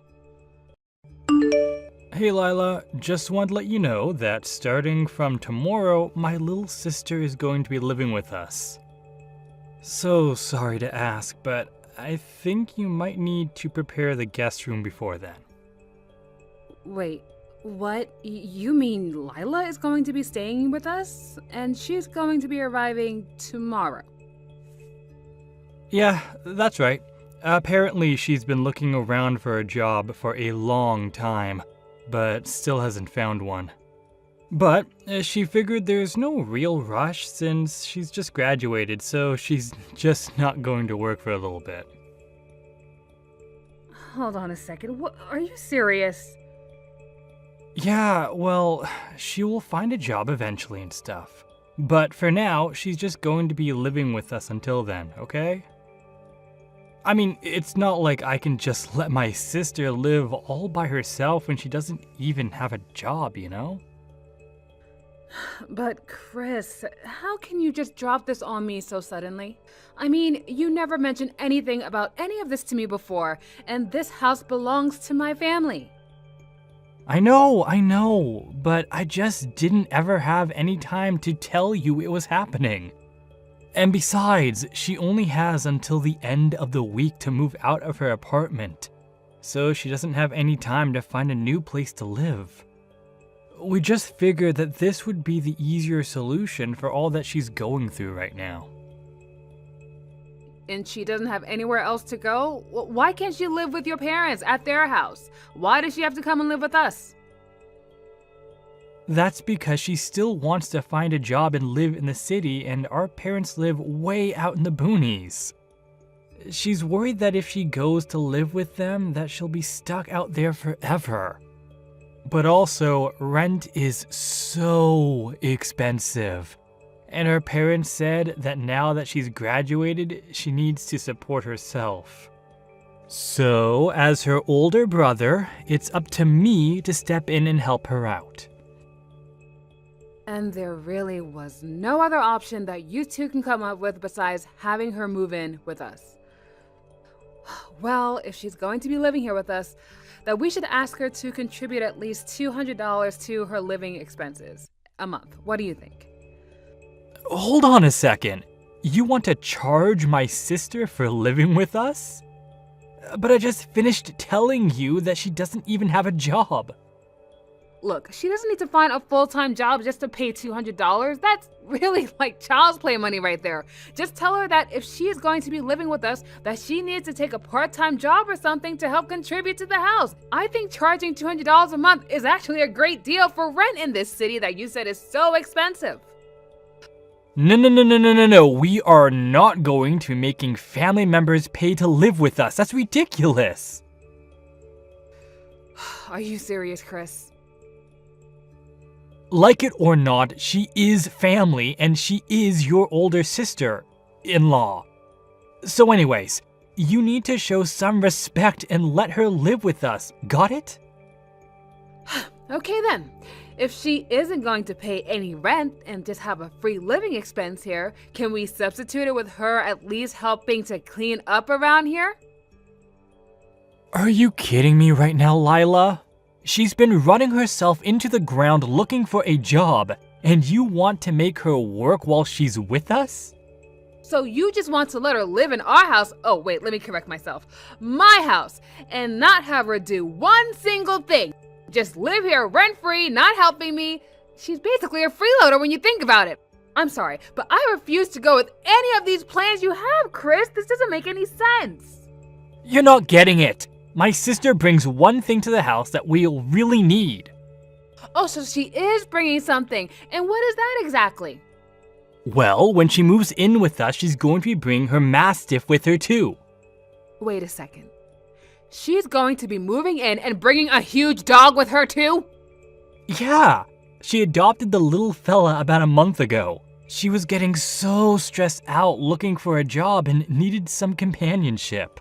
Speaker 6: Hey Lila, just want to let you know that starting from tomorrow, my little sister is going to be living with us. So sorry to ask, but I think you might need to prepare the guest room before then.
Speaker 7: Wait, what? You mean Lila is going to be staying with us? And she's going to be arriving tomorrow?
Speaker 6: Yeah, that's right. Apparently she's been looking around for a job for a long time, but still hasn't found one. But she figured there's no real rush since she's just graduated, so she's just not going to work for a little bit.
Speaker 7: Hold on a second. What, are you serious?
Speaker 6: Yeah, well, she will find a job eventually and stuff. But for now, she's just going to be living with us until then, okay? I mean, it's not like I can just let my sister live all by herself when she doesn't even have a job, you know?
Speaker 7: But Chris, how can you just drop this on me so suddenly? I mean, you never mentioned anything about any of this to me before, and this house belongs to my family.
Speaker 6: I know, but I just didn't ever have any time to tell you it was happening. And besides, she only has until the end of the week to move out of her apartment, so she doesn't have any time to find a new place to live. We just figured that this would be the easier solution for all that she's going through right now.
Speaker 7: And she doesn't have anywhere else to go? Why can't she live with your parents at their house? Why does she have to come and live with us?
Speaker 6: That's because she still wants to find a job and live in the city, and our parents live way out in the boonies. She's worried that if she goes to live with them, that she'll be stuck out there forever. But also, rent is so expensive. And her parents said that now that she's graduated, she needs to support herself. So, as her older brother, it's up to me to step in and help her out.
Speaker 7: And there really was no other option that you two can come up with besides having her move in with us. Well, if she's going to be living here with us, then we should ask her to contribute at least $200 to her living expenses a month. What do you think?
Speaker 6: Hold on a second. You want to charge my sister for living with us? But I just finished telling you that she doesn't even have a job.
Speaker 7: Look, she doesn't need to find a full-time job just to pay $200. That's really like child's play money right there. Just tell her that if she is going to be living with us, that she needs to take a part-time job or something to help contribute to the house. I think charging $200 a month is actually a great deal for rent in this city that you said is so expensive.
Speaker 6: No. We are not going to be making family members pay to live with us. That's ridiculous.
Speaker 7: Are you serious, Chris?
Speaker 6: Like it or not, she is family and she is your older sister-in-law. So anyways, you need to show some respect and let her live with us. Got it?
Speaker 7: Okay then. If she isn't going to pay any rent and just have a free living expense here, can we substitute it with her at least helping to clean up around here?
Speaker 6: Are you kidding me right now, Lila? She's been running herself into the ground looking for a job, and you want to make her work while she's with us?
Speaker 7: So you just want to let her live in our house, oh wait, let me correct myself, my house, and not have her do one single thing. Just live here rent-free, not helping me. She's basically a freeloader when you think about it. I'm sorry, but I refuse to go with any of these plans you have, Chris. This doesn't make any sense.
Speaker 6: You're not getting it. My sister brings one thing to the house that we'll really need.
Speaker 7: Oh, so she is bringing something. And what is that exactly?
Speaker 6: Well, when she moves in with us, she's going to be bringing her Mastiff with her too.
Speaker 7: Wait a second. She's going to be moving in and bringing a huge dog with her too?
Speaker 6: Yeah, she adopted the little fella about a month ago. She was getting so stressed out looking for a job and needed some companionship.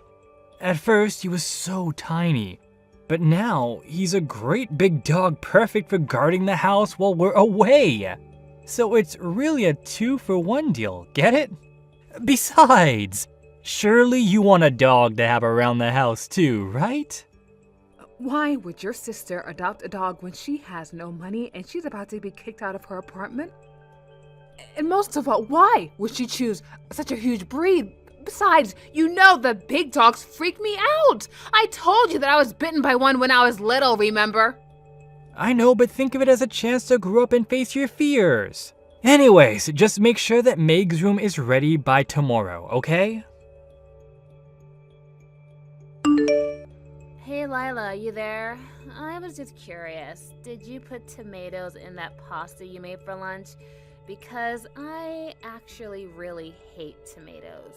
Speaker 6: At first, he was so tiny, but now he's a great big dog perfect for guarding the house while we're away. So it's really a 2-for-1 deal, get it? Besides, surely you want a dog to have around the house too, right?
Speaker 7: Why would your sister adopt a dog when she has no money and she's about to be kicked out of her apartment? And most of all, why would she choose such a huge breed? Besides, you know the big dogs freak me out. I told you that I was bitten by one when I was little, remember?
Speaker 6: I know, but think of it as a chance to grow up and face your fears. Anyways, just make sure that Meg's room is ready by tomorrow, okay?
Speaker 8: Hey Lila, you there? I was just curious. Did you put tomatoes in that pasta you made for lunch? Because I actually really hate tomatoes.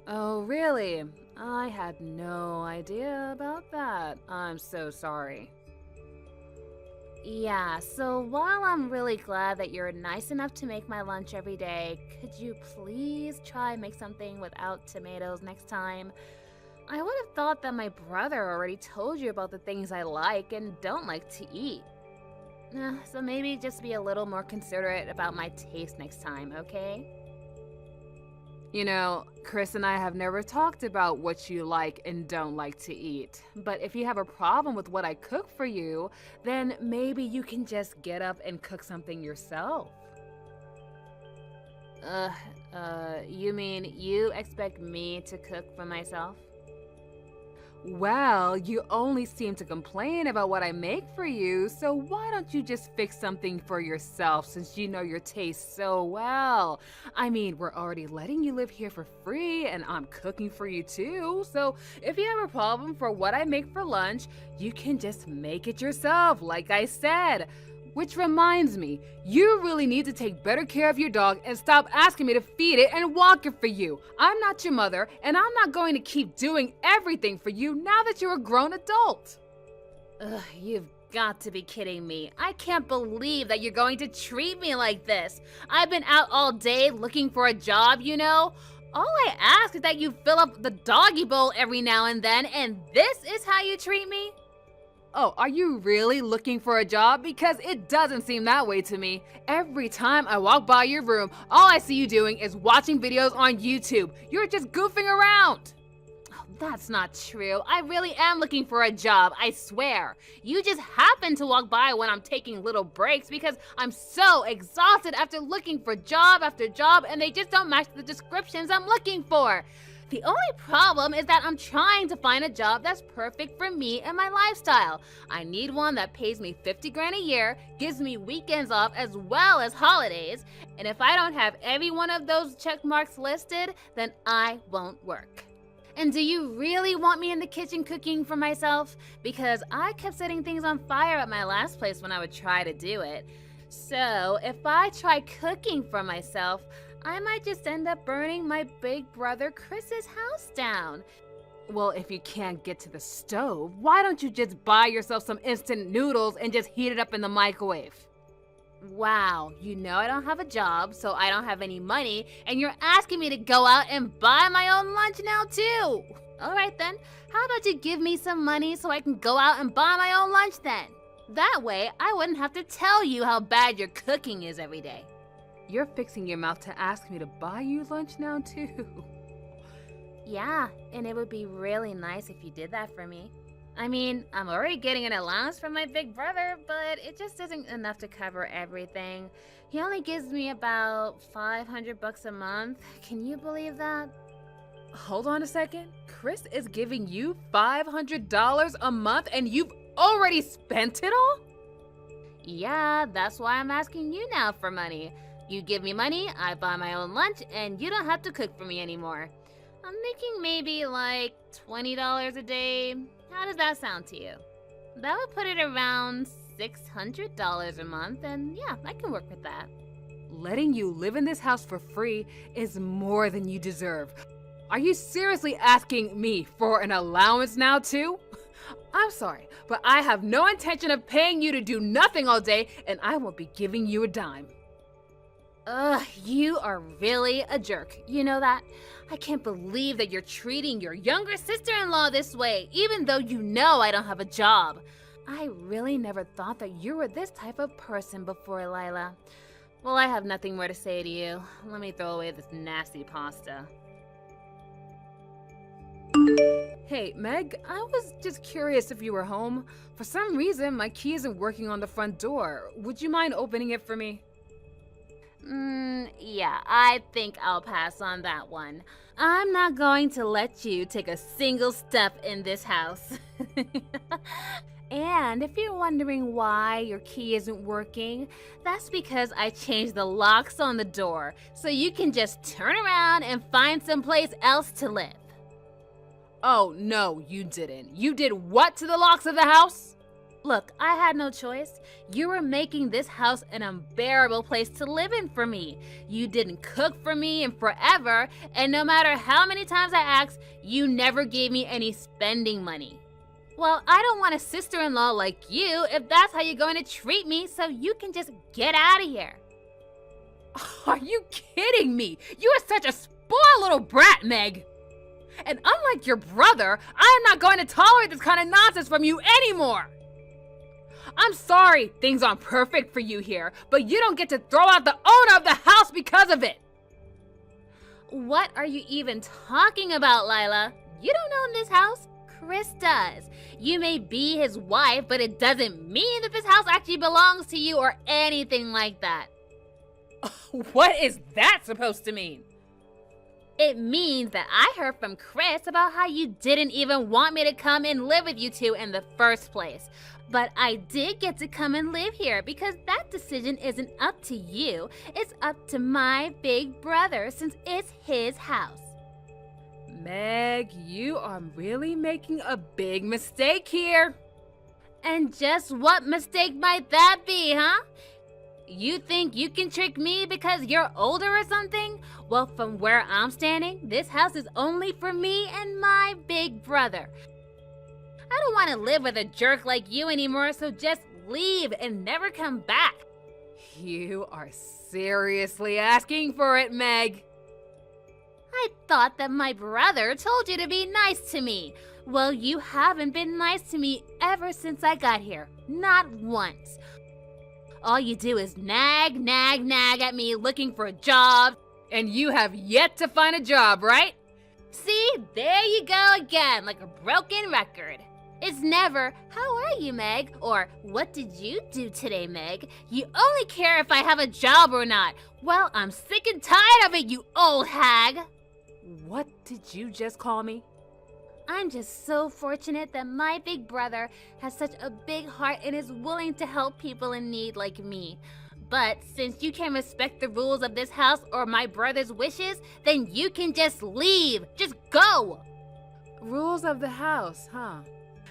Speaker 7: Oh, really? I had no idea about that. I'm so sorry.
Speaker 8: Yeah, so while I'm really glad that you're nice enough to make my lunch every day, could you please try and make something without tomatoes next time? I would have thought that my brother already told you about the things I like and don't like to eat. So maybe just be a little more considerate about my taste next time, okay?
Speaker 7: You know, Chris and I have never talked about what you like and don't like to eat. But if you have a problem with what I cook for you, then maybe you can just get up and cook something yourself.
Speaker 8: You mean you expect me to cook for myself?
Speaker 7: Well, you only seem to complain about what I make for you, so why don't you just fix something for yourself since you know your taste so well? I mean, we're already letting you live here for free, and I'm cooking for you too, so if you have a problem for what I make for lunch, you can just make it yourself, like I said. Which reminds me, you really need to take better care of your dog and stop asking me to feed it and walk it for you. I'm not your mother, and I'm not going to keep doing everything for you now that you're a grown adult.
Speaker 8: Ugh, you've got to be kidding me. I can't believe that you're going to treat me like this. I've been out all day looking for a job, you know? All I ask is that you fill up the doggy bowl every now and then, and this is how you treat me?
Speaker 7: Oh, are you really looking for a job? Because it doesn't seem that way to me. Every time I walk by your room, all I see you doing is watching videos on YouTube. You're just goofing around.
Speaker 8: Oh, that's not true. I really am looking for a job, I swear. You just happen to walk by when I'm taking little breaks because I'm so exhausted after looking for job after job and they just don't match the descriptions I'm looking for. The only problem is that I'm trying to find a job that's perfect for me and my lifestyle. I need one that pays me $50 grand a year, gives me weekends off as well as holidays, and if I don't have every one of those check marks listed, then I won't work. And do you really want me in the kitchen cooking for myself? Because I kept setting things on fire at my last place when I would try to do it. So if I try cooking for myself, I might just end up burning my big brother Chris's house down.
Speaker 7: Well, if you can't get to the stove, why don't you just buy yourself some instant noodles and just heat it up in the microwave?
Speaker 8: Wow, you know I don't have a job, so I don't have any money, and you're asking me to go out and buy my own lunch now too. All right then, how about you give me some money so I can go out and buy my own lunch then? That way, I wouldn't have to tell you how bad your cooking is every day.
Speaker 7: You're fixing your mouth to ask me to buy you lunch now, too.
Speaker 8: Yeah, and it would be really nice if you did that for me. I mean, I'm already getting an allowance from my big brother, but it just isn't enough to cover everything. He only gives me about $500 a month. Can you believe that?
Speaker 7: Hold on a second. Chris is giving you $500 a month and you've already spent it all?
Speaker 8: Yeah, that's why I'm asking you now for money. You give me money, I buy my own lunch, and you don't have to cook for me anymore. I'm thinking maybe like $20 a day. How does that sound to you? That would put it around $600 a month, and yeah, I can work with that.
Speaker 7: Letting you live in this house for free is more than you deserve. Are you seriously asking me for an allowance now too? I'm sorry, but I have no intention of paying you to do nothing all day, and I won't be giving you a dime.
Speaker 8: Ugh, you are really a jerk. You know that? I can't believe that you're treating your younger sister-in-law this way, even though you know I don't have a job. I really never thought that you were this type of person before, Lila. Well, I have nothing more to say to you. Let me throw away this nasty pasta.
Speaker 7: Hey, Meg, I was just curious if you were home. For some reason, my key isn't working on the front door. Would you mind opening it for me?
Speaker 8: Yeah, I think I'll pass on that one. I'm not going to let you take a single step in this house. And if you're wondering why your key isn't working, that's because I changed the locks on the door, so you can just turn around and find someplace else to live.
Speaker 7: Oh, no, you didn't. You did what to the locks of the house?
Speaker 8: Look, I had no choice. You were making this house an unbearable place to live in for me. You didn't cook for me in forever, and no matter how many times I asked, you never gave me any spending money. Well, I don't want a sister-in-law like you if that's how you're going to treat me, so you can just get out of here.
Speaker 7: Are you kidding me? You are such a spoiled little brat, Meg. And unlike your brother, I am not going to tolerate this kind of nonsense from you anymore. I'm sorry things aren't perfect for you here, but you don't get to throw out the owner of the house because of it.
Speaker 8: What are you even talking about, Lila? You don't own this house. Chris does. You may be his wife, but it doesn't mean that this house actually belongs to you or anything like that.
Speaker 7: What is that supposed to mean?
Speaker 8: It means that I heard from Chris about how you didn't even want me to come and live with you two in the first place. But I did get to come and live here because that decision isn't up to you. It's up to my big brother since it's his house.
Speaker 7: Meg, you are really making a big mistake here.
Speaker 8: And just what mistake might that be, huh? You think you can trick me because you're older or something? Well, from where I'm standing, this house is only for me and my big brother. I don't want to live with a jerk like you anymore, so just leave and never come back.
Speaker 7: You are seriously asking for it, Meg.
Speaker 8: I thought that my brother told you to be nice to me. Well, you haven't been nice to me ever since I got here. Not once. All you do is nag at me looking for a job.
Speaker 7: And you have yet to find a job, right?
Speaker 8: See, there you go again, like a broken record. It's never, how are you, Meg? Or, what did you do today, Meg? You only care if I have a job or not. Well, I'm sick and tired of it, you old hag.
Speaker 7: What did you just call me?
Speaker 8: I'm just so fortunate that my big brother has such a big heart and is willing to help people in need like me. But since you can't respect the rules of this house or my brother's wishes, then you can just leave. Just go.
Speaker 7: Rules of the house, huh?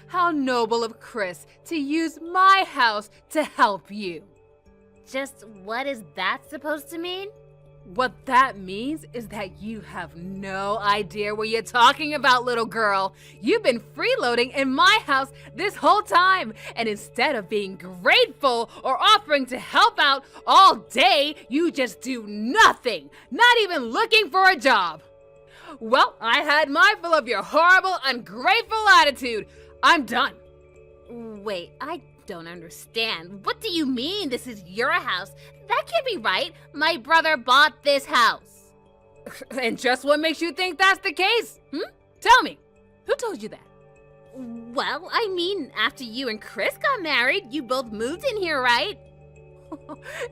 Speaker 7: How noble of Chris to use my house to help you.
Speaker 8: Just what is that supposed to mean?
Speaker 7: What that means is that you have no idea what you're talking about, little girl. You've been freeloading in my house this whole time, and instead of being grateful or offering to help out all day, you just do nothing, not even looking for a job. Well, I had my fill of your horrible, ungrateful attitude. I'm done.
Speaker 8: Wait, I don't understand. What do you mean this is your house? That can't be right. My brother bought this house.
Speaker 7: And just what makes you think that's the case? Tell me, who told you that?
Speaker 8: Well, I mean, after you and Chris got married, you both moved in here, right?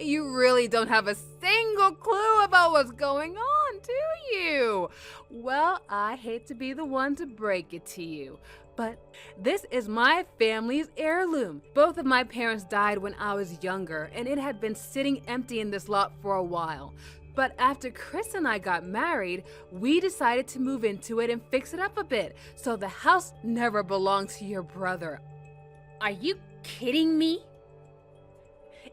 Speaker 7: You really don't have a single clue about what's going on, do you? Well, I hate to be the one to break it to you, but this is my family's heirloom. Both of my parents died when I was younger, and it had been sitting empty in this lot for a while. But after Chris and I got married, we decided to move into it and fix it up a bit, so the house never belonged to your brother.
Speaker 8: Are you kidding me?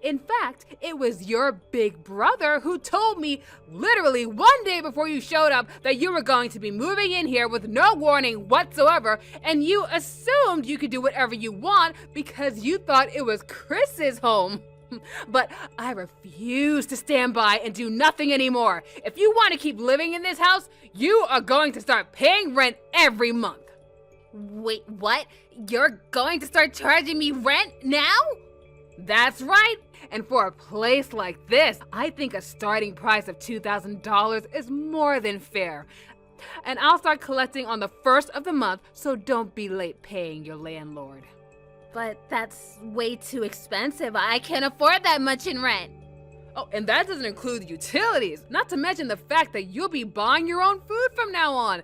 Speaker 7: In fact, it was your big brother who told me literally one day before you showed up that you were going to be moving in here with no warning whatsoever, and you assumed you could do whatever you want because you thought it was Chris's home. But I refuse to stand by and do nothing anymore. If you want to keep living in this house, you are going to start paying rent every month.
Speaker 8: Wait, what? You're going to start charging me rent now?
Speaker 7: That's right. And for a place like this, I think a starting price of $2,000 is more than fair. And I'll start collecting on the first of the month, so don't be late paying your landlord.
Speaker 8: But that's way too expensive. I can't afford that much in rent.
Speaker 7: Oh, and that doesn't include utilities, not to mention the fact that you'll be buying your own food from now on.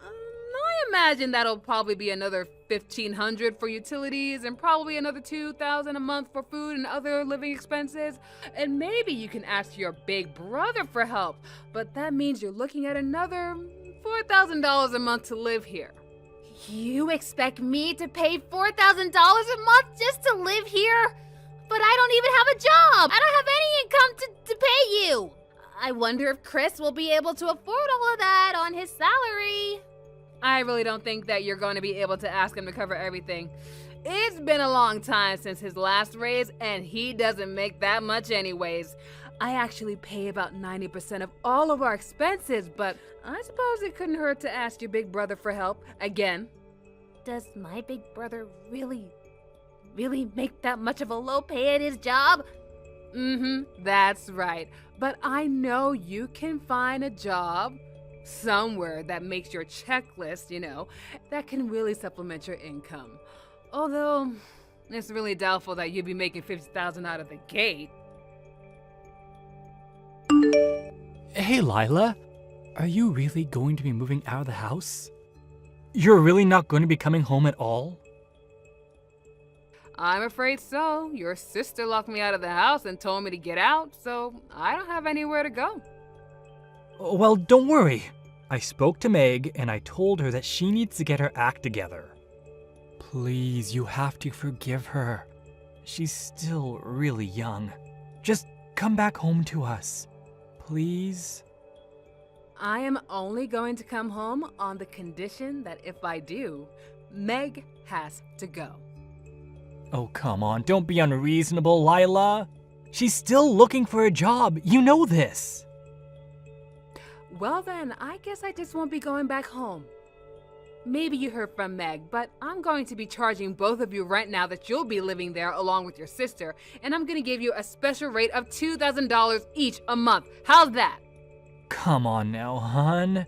Speaker 7: I imagine that'll probably be another $1,500 for utilities and probably another $2,000 a month for food and other living expenses. And maybe you can ask your big brother for help, but that means you're looking at another $4,000 a month to live here.
Speaker 8: You expect me to pay $4,000 a month just to live here? But I don't even have a job. I don't have any income to pay you. I wonder if Chris will be able to afford all of that on his salary.
Speaker 7: I really don't think that you're going to be able to ask him to cover everything. It's been a long time since his last raise, and he doesn't make that much anyways. I actually pay about 90% of all of our expenses, but I suppose it couldn't hurt to ask your big brother for help again.
Speaker 8: Does my big brother really make that much of a low pay at his job?
Speaker 7: That's right. But I know you can find a job somewhere that makes your checklist, that can really supplement your income. Although, it's really doubtful that you'd be making $50,000 out of the gate.
Speaker 6: Hey, Lila, are you really going to be moving out of the house? You're really not going to be coming home at all?
Speaker 7: I'm afraid so. Your sister locked me out of the house and told me to get out, so I don't have anywhere to go.
Speaker 6: Well, don't worry. I spoke to Meg and I told her that she needs to get her act together. Please, you have to forgive her. She's still really young. Just come back home to us. Please?
Speaker 7: I am only going to come home on the condition that if I do, Meg has to go.
Speaker 6: Oh, come on, don't be unreasonable, Lila. She's still looking for a job. You know this.
Speaker 7: Well then, I guess I just won't be going back home. Maybe you heard from Meg, but I'm going to be charging both of you rent now that you'll be living there along with your sister, and I'm going to give you a special rate of $2,000 each a month. How's that?
Speaker 6: Come on now, hon.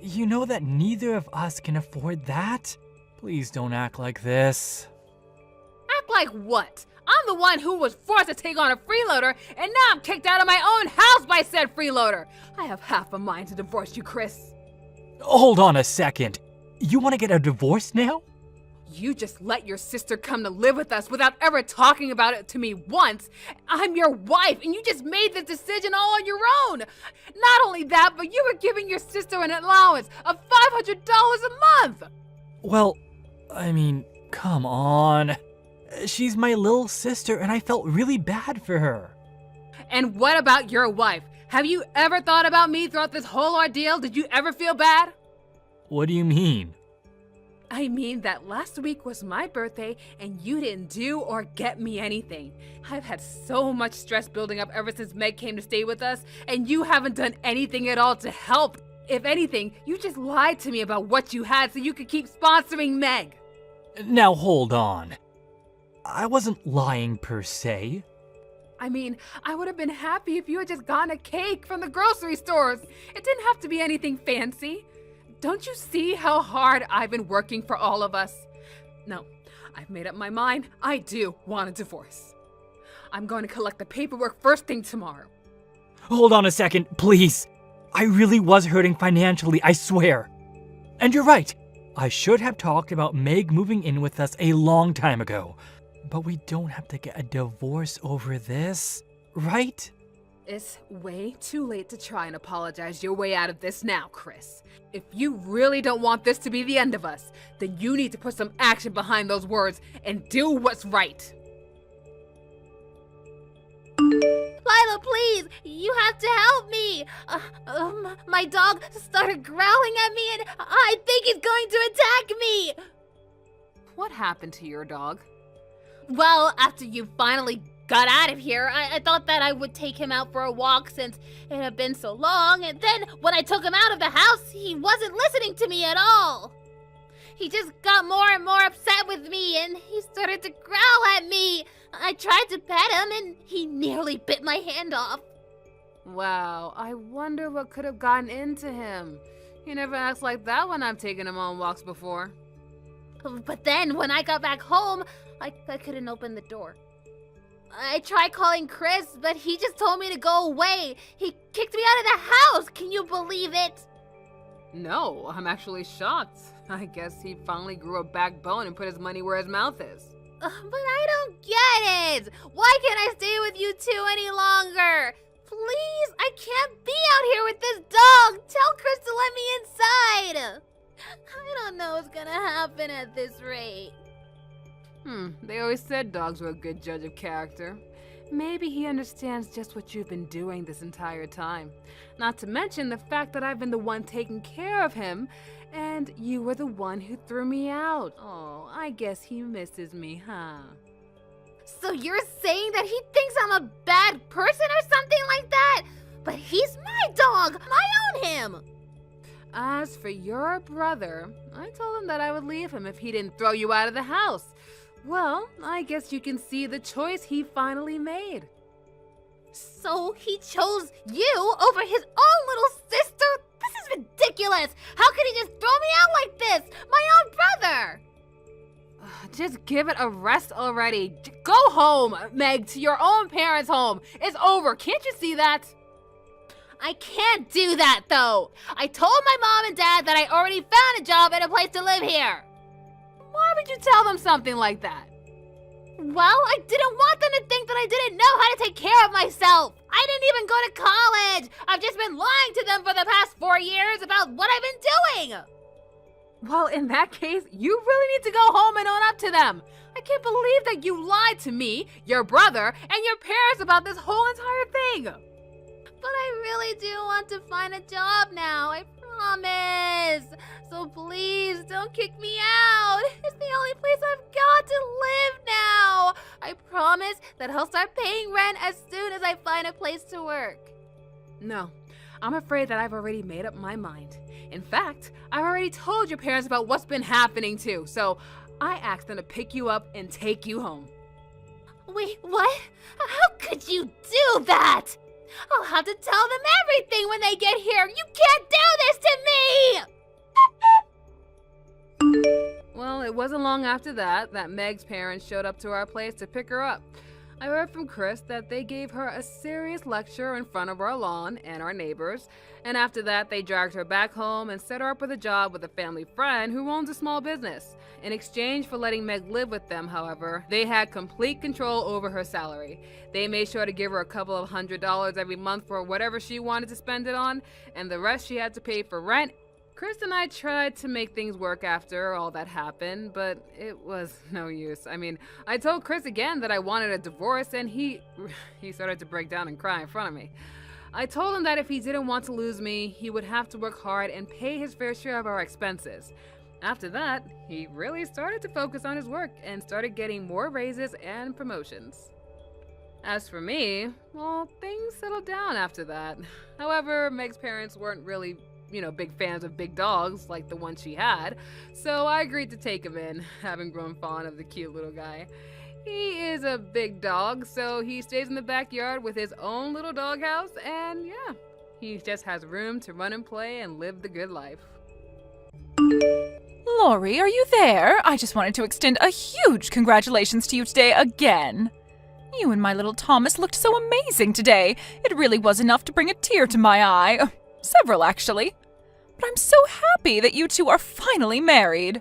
Speaker 6: You know that neither of us can afford that? Please don't act like this.
Speaker 7: Act like what? I'm the one who was forced to take on a freeloader, and now I'm kicked out of my own house by said freeloader. I have half a mind to divorce you, Chris.
Speaker 6: Hold on a second. You want to get a divorce now?
Speaker 7: You just let your sister come to live with us without ever talking about it to me once. I'm your wife, and you just made this decision all on your own. Not only that, but you were giving your sister an allowance of $500 a month.
Speaker 6: Well, I mean, come on. She's my little sister, and I felt really bad for her.
Speaker 7: And what about your wife? Have you ever thought about me throughout this whole ordeal? Did you ever feel bad?
Speaker 6: What do you mean?
Speaker 7: I mean that last week was my birthday and you didn't do or get me anything. I've had so much stress building up ever since Meg came to stay with us, and you haven't done anything at all to help. If anything, you just lied to me about what you had so you could keep sponsoring Meg.
Speaker 6: Now hold on. I wasn't lying per se.
Speaker 7: I mean, I would have been happy if you had just gotten a cake from the grocery stores. It didn't have to be anything fancy. Don't you see how hard I've been working for all of us? No, I've made up my mind. I do want a divorce. I'm going to collect the paperwork first thing tomorrow.
Speaker 6: Hold on a second, please. I really was hurting financially, I swear. And you're right. I should have talked about Meg moving in with us a long time ago. But we don't have to get a divorce over this, right?
Speaker 7: It's way too late to try and apologize your way out of this now, Chris. If you really don't want this to be the end of us, then you need to put some action behind those words and do what's right.
Speaker 8: Lila, please, you have to help me. My dog started growling at me and I think he's going to attack me.
Speaker 7: What happened to your dog?
Speaker 8: Well, after you finally got out of here, I thought that I would take him out for a walk since it had been so long, and then when I took him out of the house, he wasn't listening to me at all. He just got more and more upset with me, and he started to growl at me. I tried to pet him, and he nearly bit my hand off.
Speaker 7: Wow, I wonder what could have gotten into him. He never acts like that when I've taken him on walks before.
Speaker 8: But then, when I got back home, I couldn't open the door. I tried calling Chris, but he just told me to go away. He kicked me out of the house. Can you believe it?
Speaker 7: No, I'm actually shocked. I guess he finally grew a backbone and put his money where his mouth is.
Speaker 8: But I don't get it. Why can't I stay with you two any longer? Please, I can't be out here with this dog. Tell Chris to let me inside. I don't know what's gonna happen at this rate.
Speaker 7: They always said dogs were a good judge of character. Maybe he understands just what you've been doing this entire time. Not to mention the fact that I've been the one taking care of him, and you were the one who threw me out. Oh, I guess he misses me, huh?
Speaker 8: So you're saying that he thinks I'm a bad person or something like that? But he's my dog! I own him!
Speaker 7: As for your brother, I told him that I would leave him if he didn't throw you out of the house. Well, I guess you can see the choice he finally made.
Speaker 8: So he chose you over his own little sister? This is ridiculous! How could he just throw me out like this? My own brother!
Speaker 7: Just give it a rest already. Go home, Meg, to your own parents' home. It's over. Can't you see that?
Speaker 8: I can't do that, though. I told my mom and dad that I already found a job and a place to live here.
Speaker 7: Why would you tell them something like that?
Speaker 8: Well, I didn't want them to think that I didn't know how to take care of myself. I didn't even go to college. I've just been lying to them for the past 4 years about what I've been doing.
Speaker 7: Well, in that case, you really need to go home and own up to them. I can't believe that you lied to me, your brother, and your parents about this whole entire thing.
Speaker 8: But I really do want to find a job now, I promise. So please don't kick me out. It's the only place I've got to live now. I promise that I'll start paying rent as soon as I find a place to work.
Speaker 7: No, I'm afraid that I've already made up my mind. In fact, I've already told your parents about what's been happening too, so I asked them to pick you up and take you home.
Speaker 8: Wait, what? How could you do that? I'll have to tell them everything when they get here. You can't do this to me!
Speaker 7: Well, it wasn't long after that Meg's parents showed up to our place to pick her up. I heard from Chris that they gave her a serious lecture in front of our lawn and our neighbors, and after that they dragged her back home and set her up with a job with a family friend who owns a small business. In exchange for letting Meg live with them, however, they had complete control over her salary. They made sure to give her a couple of $100 every month for whatever she wanted to spend it on, and the rest she had to pay for rent. Chris and I tried to make things work after all that happened, but it was no use. I mean, I told Chris again that I wanted a divorce, and he started to break down and cry in front of me. I told him that if he didn't want to lose me, he would have to work hard and pay his fair share of our expenses. After that, he really started to focus on his work and started getting more raises and promotions. As for me, well, things settled down after that. However, Meg's parents weren't really big fans of big dogs like the one she had, so I agreed to take him in, having grown fond of the cute little guy. He is a big dog, so he stays in the backyard with his own little doghouse, and yeah, he just has room to run and play and live the good life.
Speaker 1: Lori, are you there? I just wanted to extend a huge congratulations to you today again. You and my little Thomas looked so amazing today. It really was enough to bring a tear to my eye. Several, actually. But I'm so happy that you two are finally married.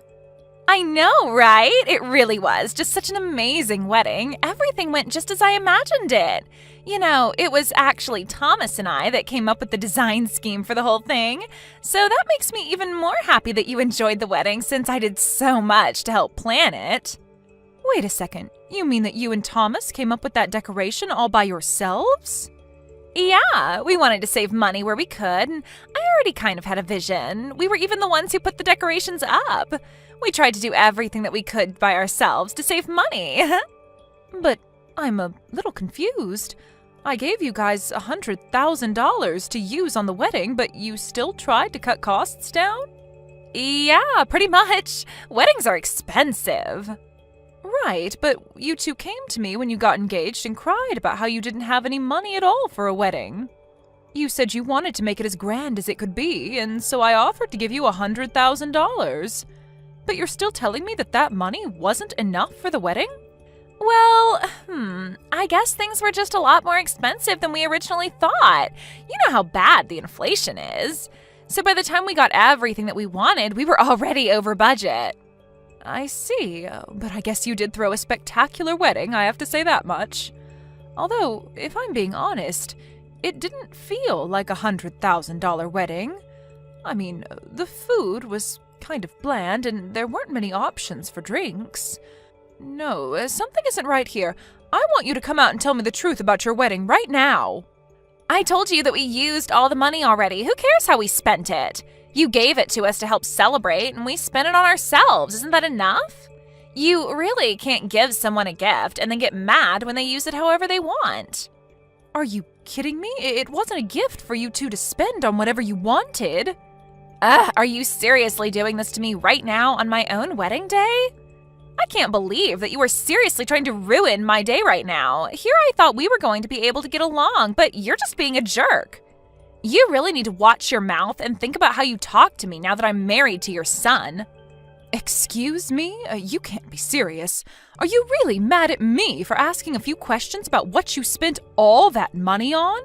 Speaker 1: I know, right? It really was just such an amazing wedding. Everything went just as I imagined it. You know, it was actually Thomas and I that came up with the design scheme for the whole thing. So that makes me even more happy that you enjoyed the wedding since I did so much to help plan it. Wait a second. You mean that you and Thomas came up with that decoration all by yourselves? Yeah, we wanted to save money where we could, and I already kind of had a vision. We were even the ones who put the decorations up. We tried to do everything that we could by ourselves to save money. But I'm a little confused. I gave you guys $100,000 to use on the wedding, but you still tried to cut costs down? Yeah, pretty much. Weddings are expensive. Right, but you two came to me when you got engaged and cried about how you didn't have any money at all for a wedding. You said you wanted to make it as grand as it could be, and so I offered to give you $100,000. But you're still telling me that that money wasn't enough for the wedding? Well, I guess things were just a lot more expensive than we originally thought. You know how bad the inflation is. So by the time we got everything that we wanted, we were already over budget. I see, but I guess you did throw a spectacular wedding, I have to say that much. Although, if I'm being honest, it didn't feel like $100,000 wedding. I mean, the food was kind of bland, and there weren't many options for drinks. No, something isn't right here. I want you to come out and tell me the truth about your wedding right now. I told you that we used all the money already. Who cares how we spent it? You gave it to us to help celebrate, and we spent it on ourselves. Isn't that enough? You really can't give someone a gift and then get mad when they use it however they want. Are you kidding me? It wasn't a gift for you two to spend on whatever you wanted. Are you seriously doing this to me right now on my own wedding day? I can't believe that you are seriously trying to ruin my day right now. Here I thought we were going to be able to get along, but you're just being a jerk. You really need to watch your mouth and think about how you talk to me now that I'm married to your son. Excuse me? You can't be serious. Are you really mad at me for asking a few questions about what you spent all that money on?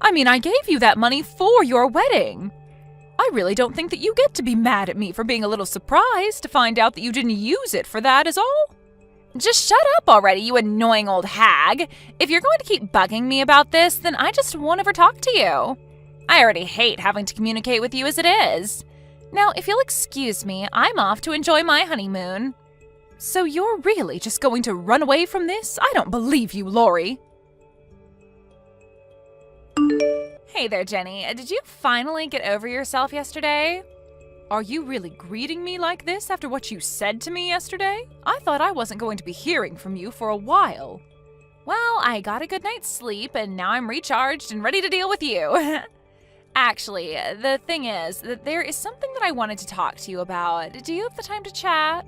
Speaker 1: I mean, I gave you that money for your wedding. I really don't think that you get to be mad at me for being a little surprised to find out that you didn't use it for that is all. Just shut up already, you annoying old hag. If you're going to keep bugging me about this, then I just won't ever talk to you. I already hate having to communicate with you as it is. Now, if you'll excuse me, I'm off to enjoy my honeymoon. So you're really just going to run away from this? I don't believe you, Lori. Hey there, Jenny. Did you finally get over yourself yesterday? Are you really greeting me like this after what you said to me yesterday? I thought I wasn't going to be hearing from you for a while. Well, I got a good night's sleep, and now I'm recharged and ready to deal with you. Actually, the thing is that there is something that I wanted to talk to you about. Do you have the time to chat?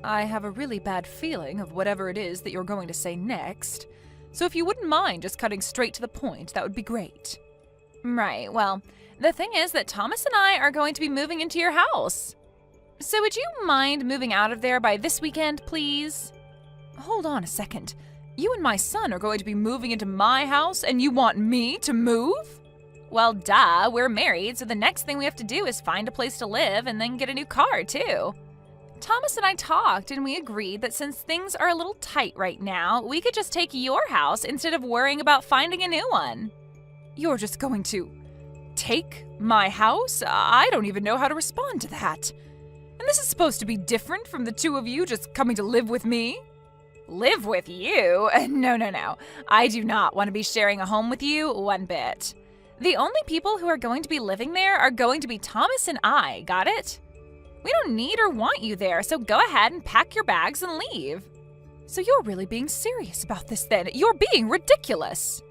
Speaker 1: I have a really bad feeling of whatever it is that you're going to say next. So if you wouldn't mind just cutting straight to the point, that would be great. Right, well, the thing is that Thomas and I are going to be moving into your house. So would you mind moving out of there by this weekend, please? Hold on a second. You and my son are going to be moving into my house and you want me to move? Well, duh, we're married, so the next thing we have to do is find a place to live and then get a new car, too. Thomas and I talked and we agreed that since things are a little tight right now, we could just take your house instead of worrying about finding a new one. You're just going to take my house? I don't even know how to respond to that. And this is supposed to be different from the two of you just coming to live with me? Live with you? No. I do not want to be sharing a home with you one bit. The only people who are going to be living there are going to be Thomas and I, got it? We don't need or want you there, so go ahead and pack your bags and leave. So you're really being serious about this then? You're being ridiculous.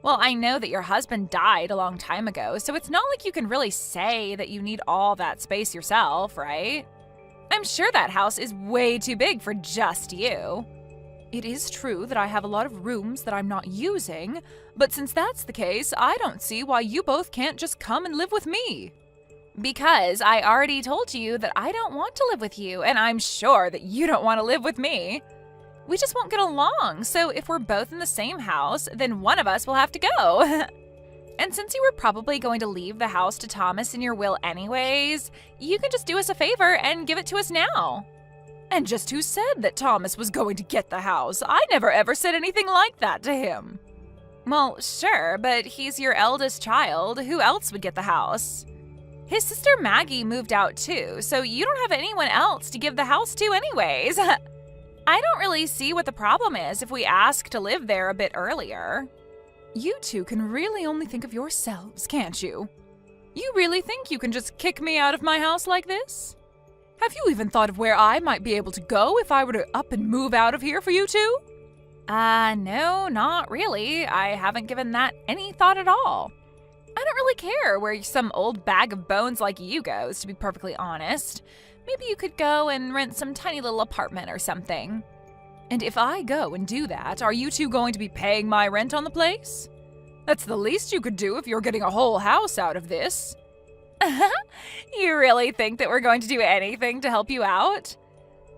Speaker 1: Well, I know that your husband died a long time ago, so it's not like you can really say that you need all that space yourself, right? I'm sure that house is way too big for just you. It is true that I have a lot of rooms that I'm not using, but since that's the case, I don't see why you both can't just come and live with me. Because I already told you that I don't want to live with you, and I'm sure that you don't want to live with me. We just won't get along, so if we're both in the same house, then one of us will have to go. And since you were probably going to leave the house to Thomas in your will anyways, you can just do us a favor and give it to us now. And just who said that Thomas was going to get the house? I never ever said anything like that to him. Well, sure, but he's your eldest child. Who else would get the house? His sister Maggie moved out too, so you don't have anyone else to give the house to anyways. I don't really see what the problem is if we ask to live there a bit earlier. You two can really only think of yourselves, can't you? You really think you can just kick me out of my house like this? Have you even thought of where I might be able to go if I were to up and move out of here for you two? No, not really. I haven't given that any thought at all. I don't really care where some old bag of bones like you goes, to be perfectly honest. Maybe you could go and rent some tiny little apartment or something. And if I go and do that, are you two going to be paying my rent on the place? That's the least you could do if you're getting a whole house out of this. You really think that we're going to do anything to help you out?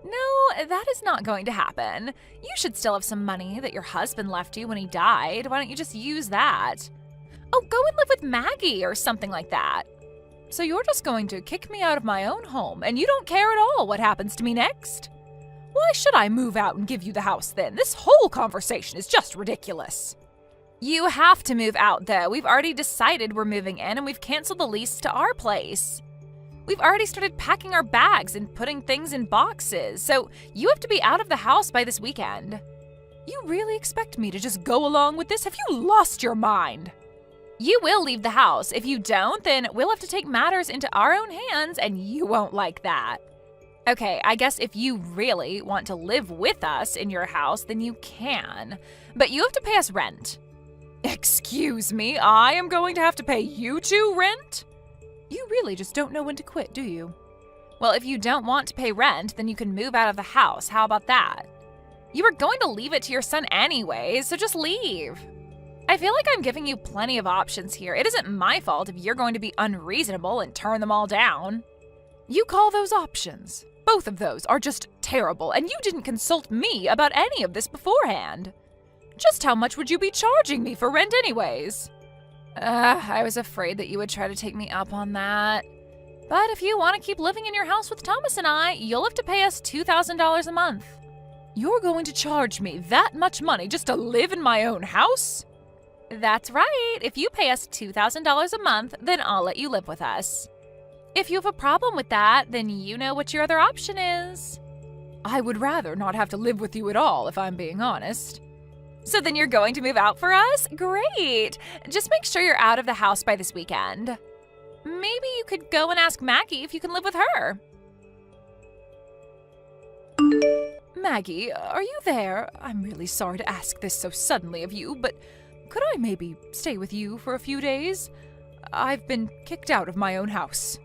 Speaker 1: No, that is not going to happen. You should still have some money that your husband left you when he died. Why don't you just use that? Oh, go and live with Maggie or something like that. So you're just going to kick me out of my own home, and you don't care at all what happens to me next? Why should I move out and give you the house then? This whole conversation is just ridiculous. You have to move out, though. We've already decided we're moving in, and we've canceled the lease to our place. We've already started packing our bags and putting things in boxes, so you have to be out of the house by this weekend. You really expect me to just go along with this? Have you lost your mind? You will leave the house. If you don't, then we'll have to take matters into our own hands, and you won't like that. Okay, I guess if you really want to live with us in your house, then you can. But you have to pay us rent. Excuse me, I am going to have to pay you two rent? You really just don't know when to quit, do you? Well, if you don't want to pay rent, then you can move out of the house. How about that? You were going to leave it to your son anyways, so just leave. I feel like I'm giving you plenty of options here. It isn't my fault if you're going to be unreasonable and turn them all down. You call those options? Both of those are just terrible, and you didn't consult me about any of this beforehand. Just how much would you be charging me for rent anyways? I was afraid that you would try to take me up on that. But if you want to keep living in your house with Thomas and I, you'll have to pay us $2,000 a month. You're going to charge me that much money just to live in my own house? That's right. If you pay us $2,000 a month, then I'll let you live with us. If you have a problem with that, then you know what your other option is. I would rather not have to live with you at all, if I'm being honest. So then you're going to move out for us? Great! Just make sure you're out of the house by this weekend. Maybe you could go and ask Maggie if you can live with her. Maggie, are you there? I'm really sorry to ask this so suddenly of you, but could I maybe stay with you for a few days? I've been kicked out of my own house.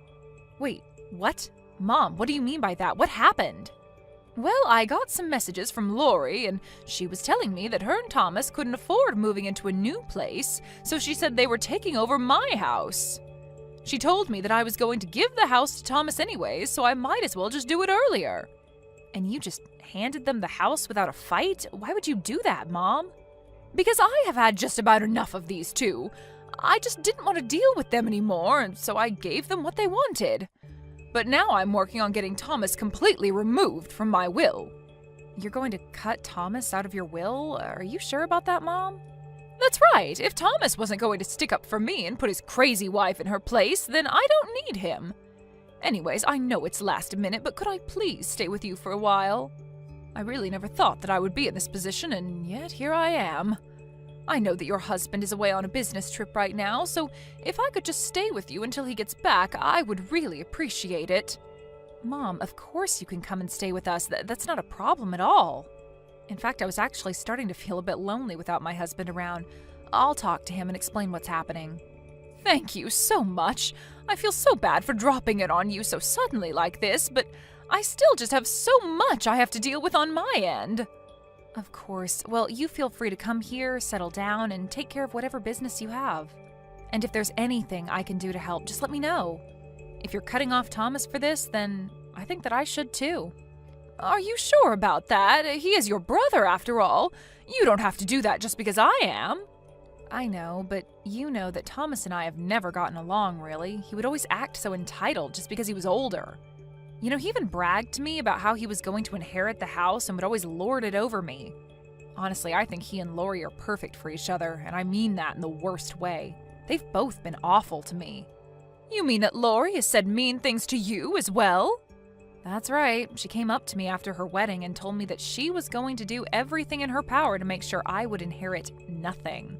Speaker 1: Wait, what? Mom, what do you mean by that? What happened? Well, I got some messages from Lori, and she was telling me that her and Thomas couldn't afford moving into a new place, so she said they were taking over my house. She told me that I was going to give the house to Thomas anyways, so I might as well just do it earlier. And you just handed them the house without a fight? Why would you do that, Mom? Because I have had just about enough of these two. I just didn't want to deal with them anymore, and so I gave them what they wanted. But now I'm working on getting Thomas completely removed from my will. You're going to cut Thomas out of your will? Are you sure about that, Mom? That's right. If Thomas wasn't going to stick up for me and put his crazy wife in her place, then I don't need him. Anyways, I know it's last minute, but could I please stay with you for a while? I really never thought that I would be in this position, and yet here I am. I know that your husband is away on a business trip right now, so if I could just stay with you until he gets back, I would really appreciate it. Mom, of course you can come and stay with us. That's not a problem at all. In fact, I was actually starting to feel a bit lonely without my husband around. I'll talk to him and explain what's happening. Thank you so much. I feel so bad for dropping it on you so suddenly like this, but I still just have so much I have to deal with on my end. Of course. Well, you feel free to come here, settle down, and take care of whatever business you have. And if there's anything I can do to help, just let me know. If you're cutting off Thomas for this, then I think that I should too. Are you sure about that? He is your brother, after all. You don't have to do that just because I am. I know, but you know that Thomas and I have never gotten along, really. He would always act so entitled just because he was older. You know, he even bragged to me about how he was going to inherit the house and would always lord it over me. Honestly, I think he and Lori are perfect for each other, and I mean that in the worst way. They've both been awful to me. You mean that Lori has said mean things to you as well? That's right. She came up to me after her wedding and told me that she was going to do everything in her power to make sure I would inherit nothing.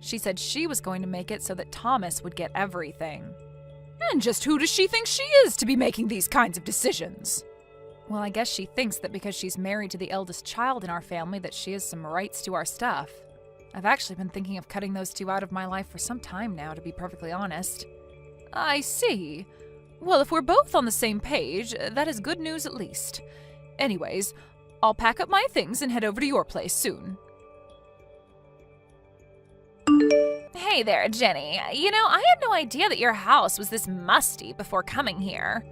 Speaker 1: She said she was going to make it so that Thomas would get everything. And just who does she think she is to be making these kinds of decisions? Well, I guess she thinks that because she's married to the eldest child in our family that she has some rights to our stuff. I've actually been thinking of cutting those two out of my life for some time now, to be perfectly honest. I see. Well, if we're both on the same page, that is good news at least. Anyways, I'll pack up my things and head over to your place soon. Hey there, Jenny. You know, I had no idea that your house was this musty before coming here.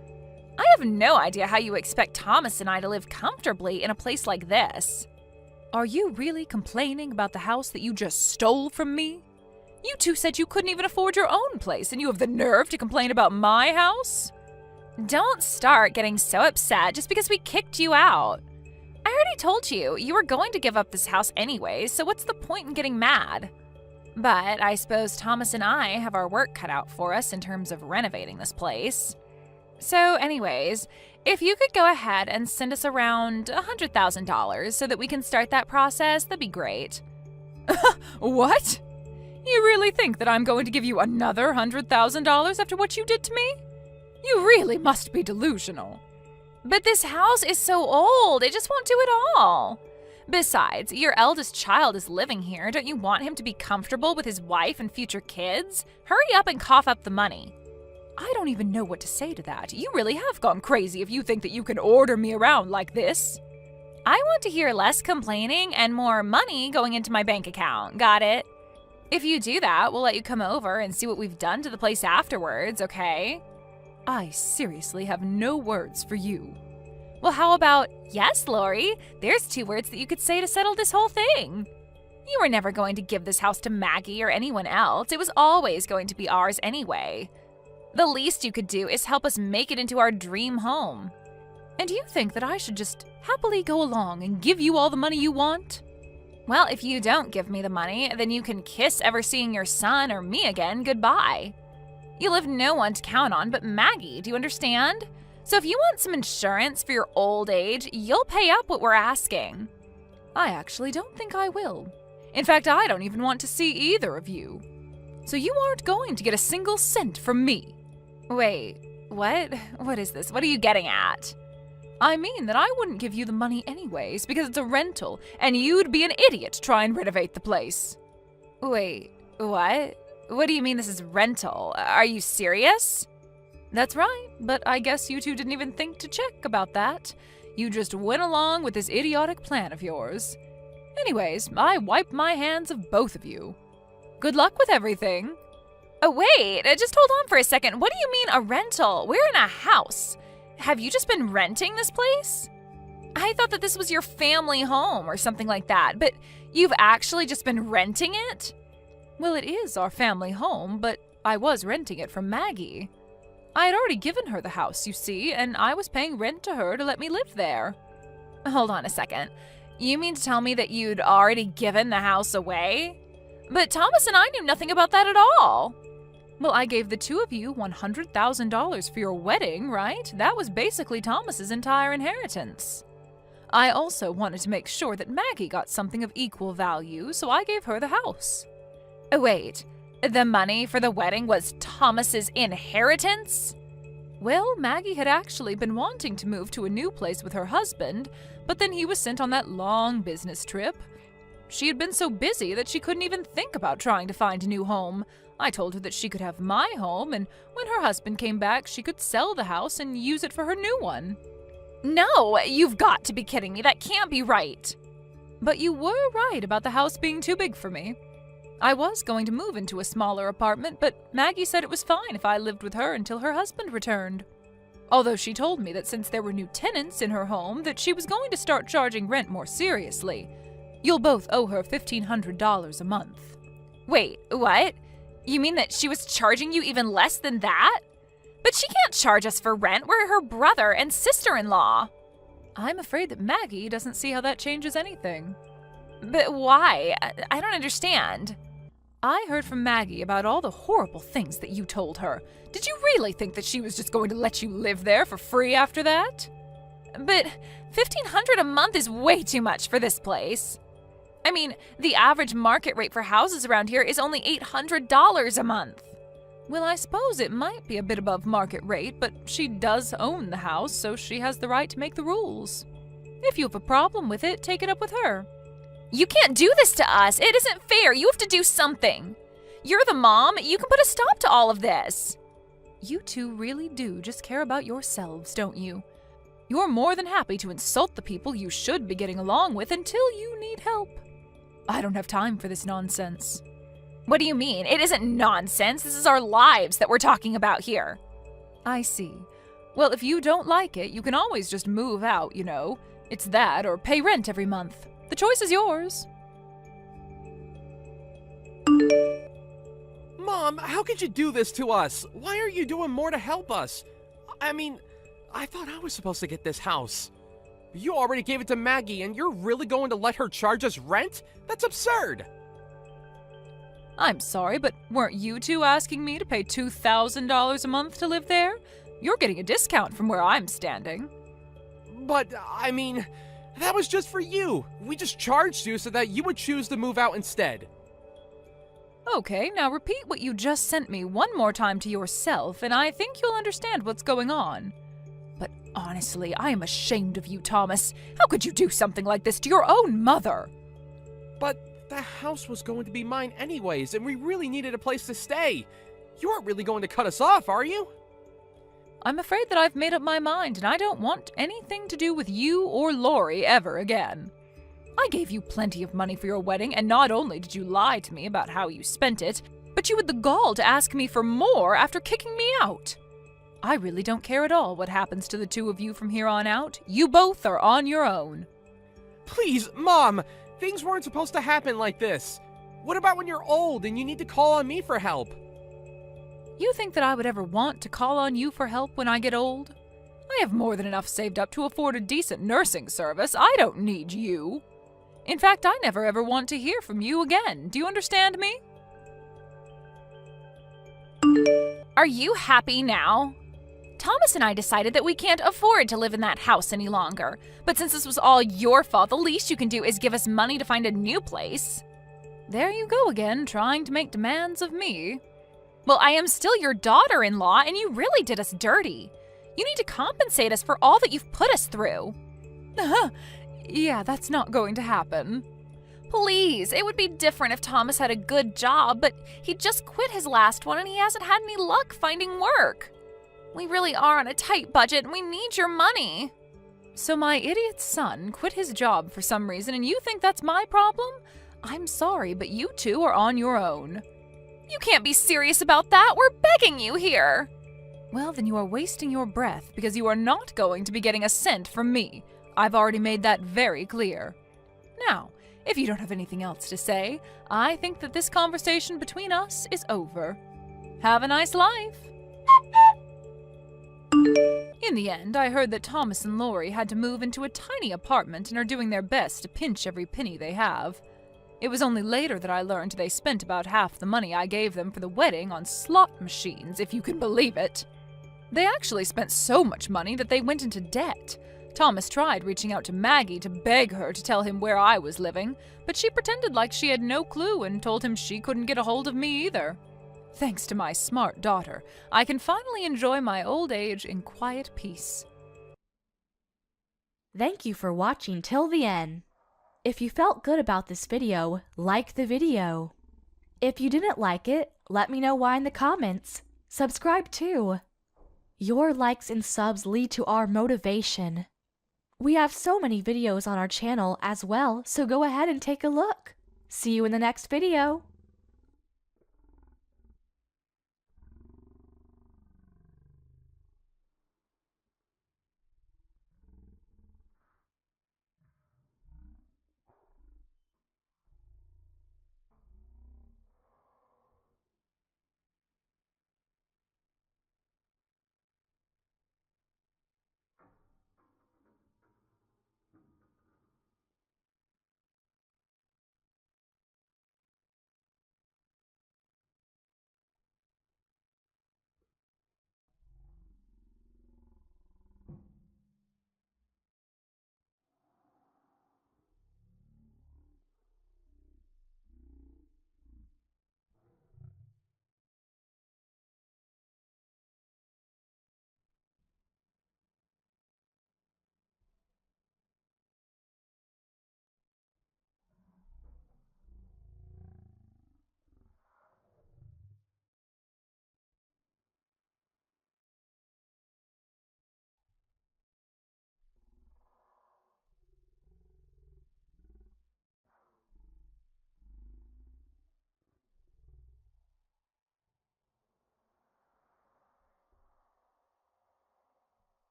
Speaker 1: I have no idea how you expect Thomas and I to live comfortably in a place like this. Are you really complaining about the house that you just stole from me? You two said you couldn't even afford your own place, and you have the nerve to complain about my house? Don't start getting so upset just because we kicked you out. I already told you, you were going to give up this house anyway, so what's the point in getting mad? But I suppose Thomas and I have our work cut out for us in terms of renovating this place. So anyways, if you could go ahead and send us around $100,000 so that we can start that process, that'd be great. What? You really think that I'm going to give you another $100,000 after what you did to me? You really must be delusional. But this house is so old, it just won't do it all. Besides, your eldest child is living here. Don't you want him to be comfortable with his wife and future kids? Hurry up and cough up the money. I don't even know what to say to that. You really have gone crazy if you think that you can order me around like this. I want to hear less complaining and more money going into my bank account. Got it? If you do that, we'll let you come over and see what we've done to the place afterwards, okay? I seriously have no words for you. Well, how about, yes, Lori, there's 2 words that you could say to settle this whole thing. You were never going to give this house to Maggie or anyone else. It was always going to be ours anyway. The least you could do is help us make it into our dream home. And you think that I should just happily go along and give you all the money you want? Well, if you don't give me the money, then you can kiss ever seeing your son or me again goodbye. You'll have no one to count on but Maggie, do you understand? So if you want some insurance for your old age, you'll pay up what we're asking. I actually don't think I will. In fact, I don't even want to see either of you. So you aren't going to get a single cent from me. Wait, what? What is this? What are you getting at? I mean that I wouldn't give you the money anyways because it's a rental and you'd be an idiot to try and renovate the place. Wait, what? What do you mean this is rental? Are you serious? That's right, but I guess you two didn't even think to check about that. You just went along with this idiotic plan of yours. Anyways, I wipe my hands of both of you. Good luck with everything. Oh, wait, just hold on for a second. What do you mean a rental? We're in a house. Have you just been renting this place? I thought that this was your family home or something like that, but you've actually just been renting it? Well, it is our family home, but I was renting it from Maggie. I had already given her the house, you see, and I was paying rent to her to let me live there. Hold on a second. You mean to tell me that you'd already given the house away? But Thomas and I knew nothing about that at all. Well, I gave the two of you $100,000 for your wedding, right? That was basically Thomas's entire inheritance. I also wanted to make sure that Maggie got something of equal value, so I gave her the house. Oh, wait, the money for the wedding was Thomas's inheritance? Well, Maggie had actually been wanting to move to a new place with her husband, but then he was sent on that long business trip. She had been so busy that she couldn't even think about trying to find a new home. I told her that she could have my home, and when her husband came back, she could sell the house and use it for her new one. No, you've got to be kidding me. That can't be right. But you were right about the house being too big for me. I was going to move into a smaller apartment, but Maggie said it was fine if I lived with her until her husband returned. Although she told me that since there were new tenants in her home, that she was going to start charging rent more seriously. You'll both owe her $1,500 a month. Wait, what? You mean that she was charging you even less than that? But she can't charge us for rent. We're her brother and sister-in-law. I'm afraid that Maggie doesn't see how that changes anything. But why? I don't understand. I heard from Maggie about all the horrible things that you told her. Did you really think that she was just going to let you live there for free after that? But $1,500 a month is way too much for this place. I mean, the average market rate for houses around here is only $800 a month. Well, I suppose it might be a bit above market rate, but she does own the house, so she has the right to make the rules. If you have a problem with it, take it up with her. You can't do this to us. It isn't fair. You have to do something. You're the mom. You can put a stop to all of this. You two really do just care about yourselves, don't you? You're more than happy to insult the people you should be getting along with until you need help. I don't have time for this nonsense. What do you mean? It isn't nonsense. This is our lives that we're talking about here. I see. Well, if you don't like it, you can always just move out, you know. It's that or pay rent every month. The choice is yours.
Speaker 2: Mom, how could you do this to us? Why aren't you doing more to help us? I mean, I thought I was supposed to get this house. You already gave it to Maggie, and you're really going to let her charge us rent? That's absurd.
Speaker 1: I'm sorry, but weren't you two asking me to pay $2,000 a month to live there? You're getting a discount from where I'm standing.
Speaker 2: But, I mean, that was just for you. We just charged you so that you would choose to move out instead.
Speaker 1: Okay, now repeat what you just sent me one more time to yourself, and I think you'll understand what's going on. But honestly, I am ashamed of you, Thomas. How could you do something like this to your own mother?
Speaker 2: But the house was going to be mine anyways, and we really needed a place to stay. You aren't really going to cut us off, are you?
Speaker 1: I'm afraid that I've made up my mind, and I don't want anything to do with you or Lori ever again. I gave you plenty of money for your wedding, and not only did you lie to me about how you spent it, but you had the gall to ask me for more after kicking me out. I really don't care at all what happens to the two of you from here on out. You both are on your own.
Speaker 2: Please, Mom! Things weren't supposed to happen like this. What about when you're old and you need to call on me for help?
Speaker 1: You think that I would ever want to call on you for help when I get old? I have more than enough saved up to afford a decent nursing service. I don't need you. In fact, I never ever want to hear from you again. Do you understand me? Are you happy now? Thomas and I decided that we can't afford to live in that house any longer. But since this was all your fault, the least you can do is give us money to find a new place. There you go again, trying to make demands of me. Well, I am still your daughter-in-law, and you really did us dirty. You need to compensate us for all that you've put us through. Yeah, that's not going to happen. Please, it would be different if Thomas had a good job, but he just quit his last one and he hasn't had any luck finding work. We really are on a tight budget and we need your money. So my idiot son quit his job for some reason and you think that's my problem? I'm sorry, but you two are on your own. You can't be serious about that. We're begging you here. Well, then you are wasting your breath because you are not going to be getting a cent from me. I've already made that very clear. Now, if you don't have anything else to say, I think that this conversation between us is over. Have a nice life. In the end, I heard that Thomas and Lori had to move into a tiny apartment and are doing their best to pinch every penny they have. It was only later that I learned they spent about half the money I gave them for the wedding on slot machines, if you can believe it. They actually spent so much money that they went into debt. Thomas tried reaching out to Maggie to beg her to tell him where I was living, but she pretended like she had no clue and told him she couldn't get a hold of me either. Thanks to my smart daughter, I can finally enjoy my old age in quiet peace.
Speaker 9: Thank you for watching till the end. If you felt good about this video, like the video. If you didn't like it, let me know why in the comments. Subscribe too. Your likes and subs lead to our motivation. We have so many videos on our channel as well, so go ahead and take a look. See you in the next video.